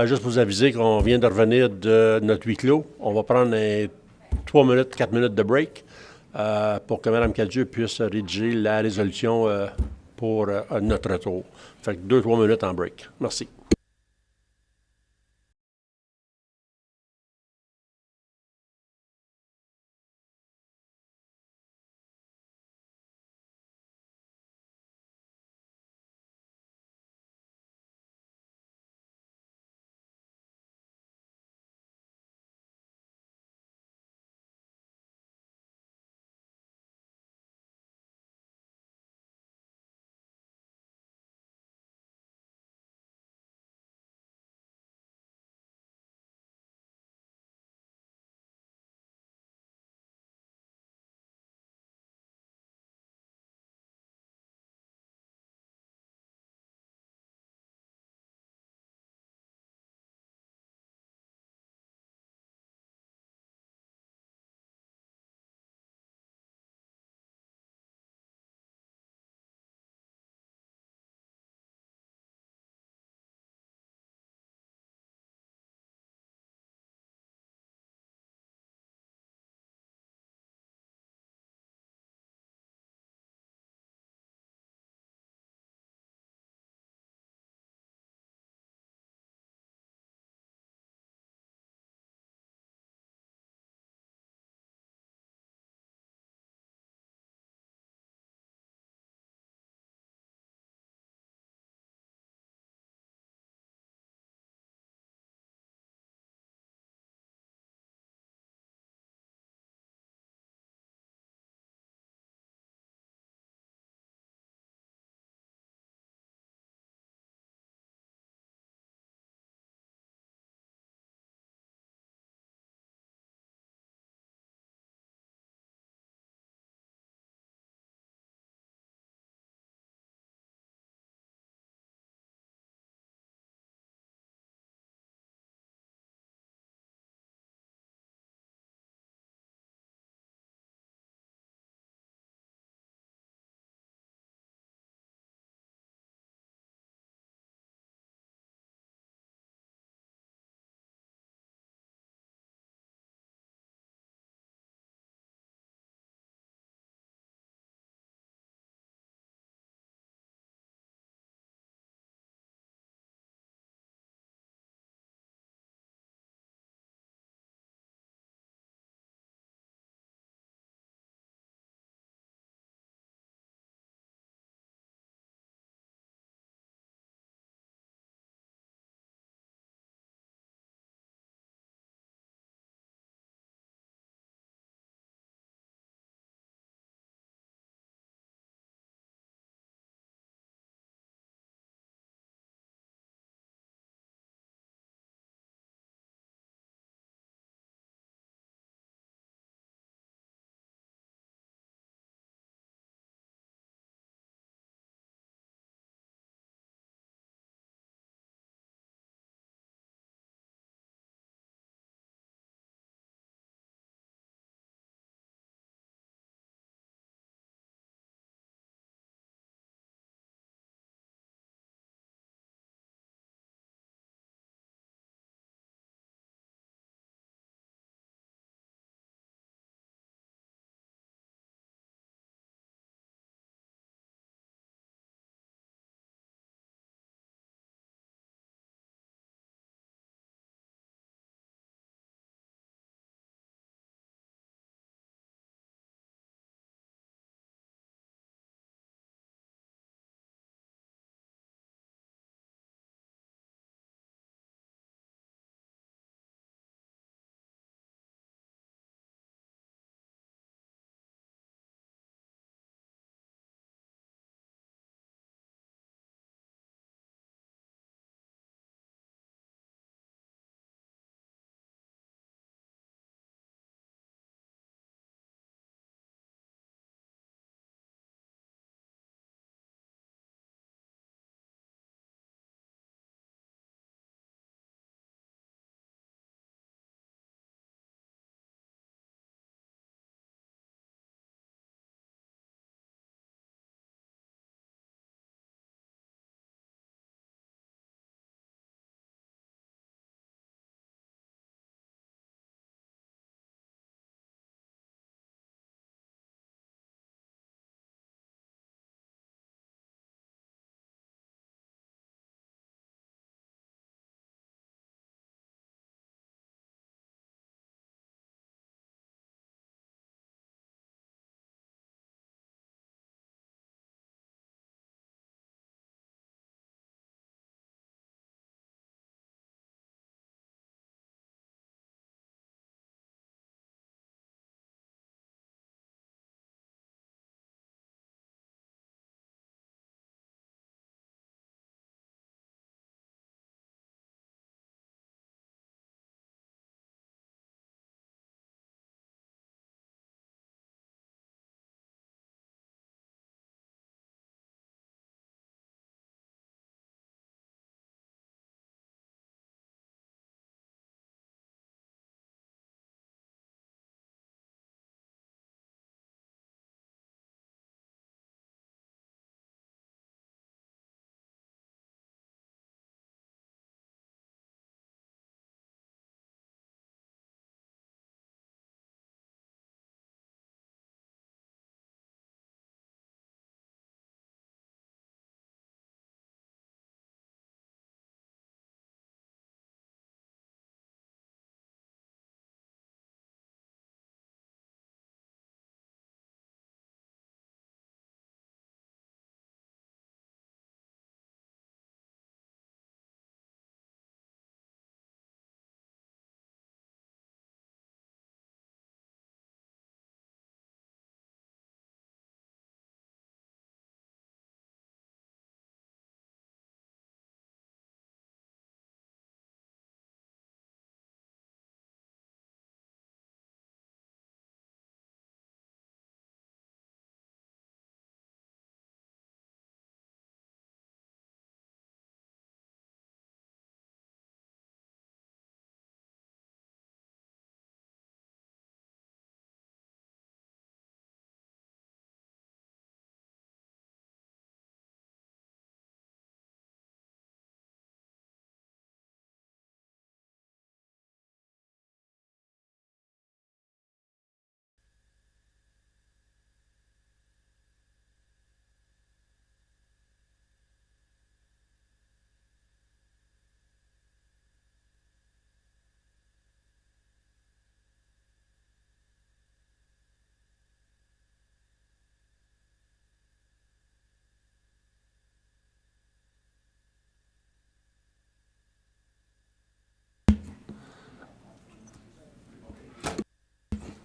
Juste pour vous aviser qu'on vient de revenir de notre huis clos. On va prendre 3 minutes, 4 minutes de break pour que Mme Cadieux puisse rédiger la résolution pour notre retour. Fait que 2-3 minutes en break. Merci.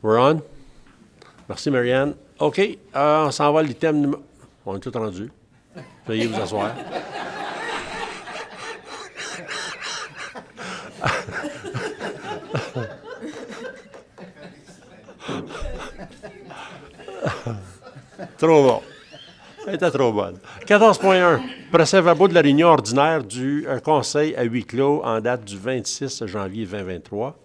We're on? Merci, Marianne. OK, on s'en va à l'item numéro... On est tout rendu. Veuillez vous asseoir. Trop bon. Elle était trop bonne. 14.1. Procès-verbaux de la réunion ordinaire du Conseil à huis clos en date du 26 janvier 2023.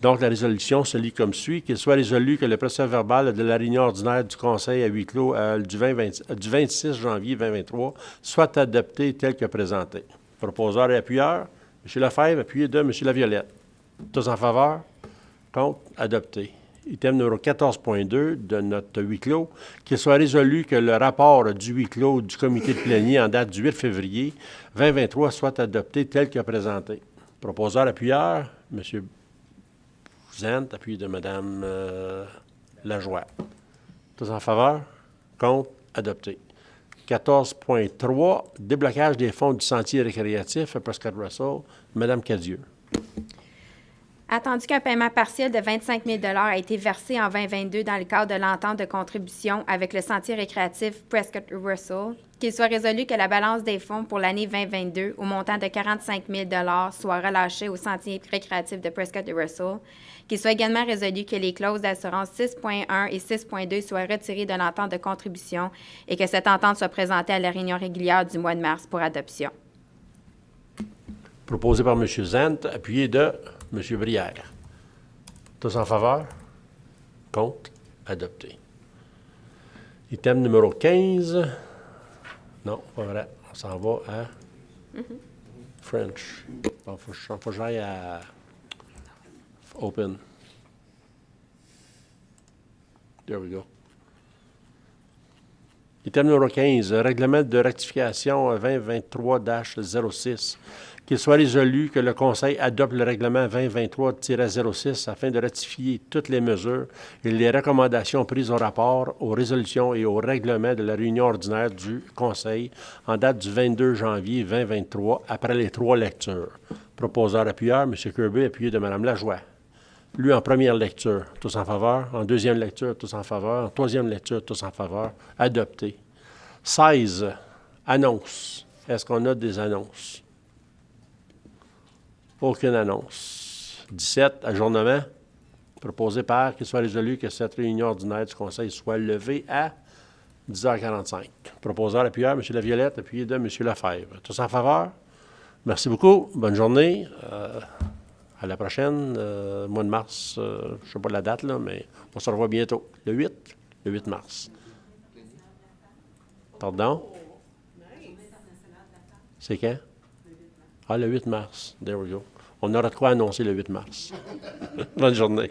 Donc, la résolution se lit comme suit. Qu'il soit résolu que le procès-verbal de la réunion ordinaire du Conseil à huis clos du 26 janvier 2023 soit adopté tel que présenté. Proposeur et appuyeur, M. Lefebvre, appuyé de M. Laviolette. Tous en faveur? Contre? Adopté. Item numéro 14.2 de notre huis clos, qu'il soit résolu que le rapport du huis clos du comité de plénier en date du 8 février 2023 soit adopté tel que présenté. Proposeur appuyeur, M. Zent, appuyé de Mme Lajoie. Tous en faveur? Contre? Adopté. 14.3, déblocage des fonds du sentier récréatif à Prescott-Russell. Mme Cadieux. Attendu qu'un paiement partiel de 25 000 a été versé en 2022 dans le cadre de l'entente de contribution avec le sentier récréatif Prescott-Russell, qu'il soit résolu que la balance des fonds pour l'année 2022 au montant de 45 000 soit relâchée au sentier récréatif de Prescott-Russell, qu'il soit également résolu que les clauses d'assurance 6.1 et 6.2 soient retirées de l'entente de contribution et que cette entente soit présentée à la réunion régulière du mois de mars pour adoption. Proposé par M. Zent, appuyé de M. Brière. Tous en faveur? Contre? Adopté. Item numéro 15. Non, pas vrai. On s'en va à French. Bon, faut que j'aille à Open. There we go. Item numéro 15. Règlement de rectification 2023-06. Qu'il soit résolu que le Conseil adopte le règlement 2023-06 afin de ratifier toutes les mesures et les recommandations prises au rapport, aux résolutions et aux règlements de la réunion ordinaire du Conseil en date du 22 janvier 2023 après les 3 lectures. Proposeur appuyeur, M. Kirby, appuyé de Mme Lajoie. Lu en première lecture, tous en faveur. En deuxième lecture, tous en faveur. En troisième lecture, tous en faveur. Adopté. 16. Annonces. Est-ce qu'on a des annonces? Aucune annonce. 17. Ajournement. Proposé par qu'il soit résolu que cette réunion ordinaire du Conseil soit levée à 10h45. Proposeur appuyeur, M. Laviolette, appuyé de M. Lefebvre. Tous en faveur? Merci beaucoup. Bonne journée. À la prochaine. Mois de mars, je ne sais pas la date, là, mais on se revoit bientôt. Le 8 mars. Pardon? C'est quand? Ah, le 8 mars. There we go. On aura de quoi annoncer le 8 mars. Bonne journée.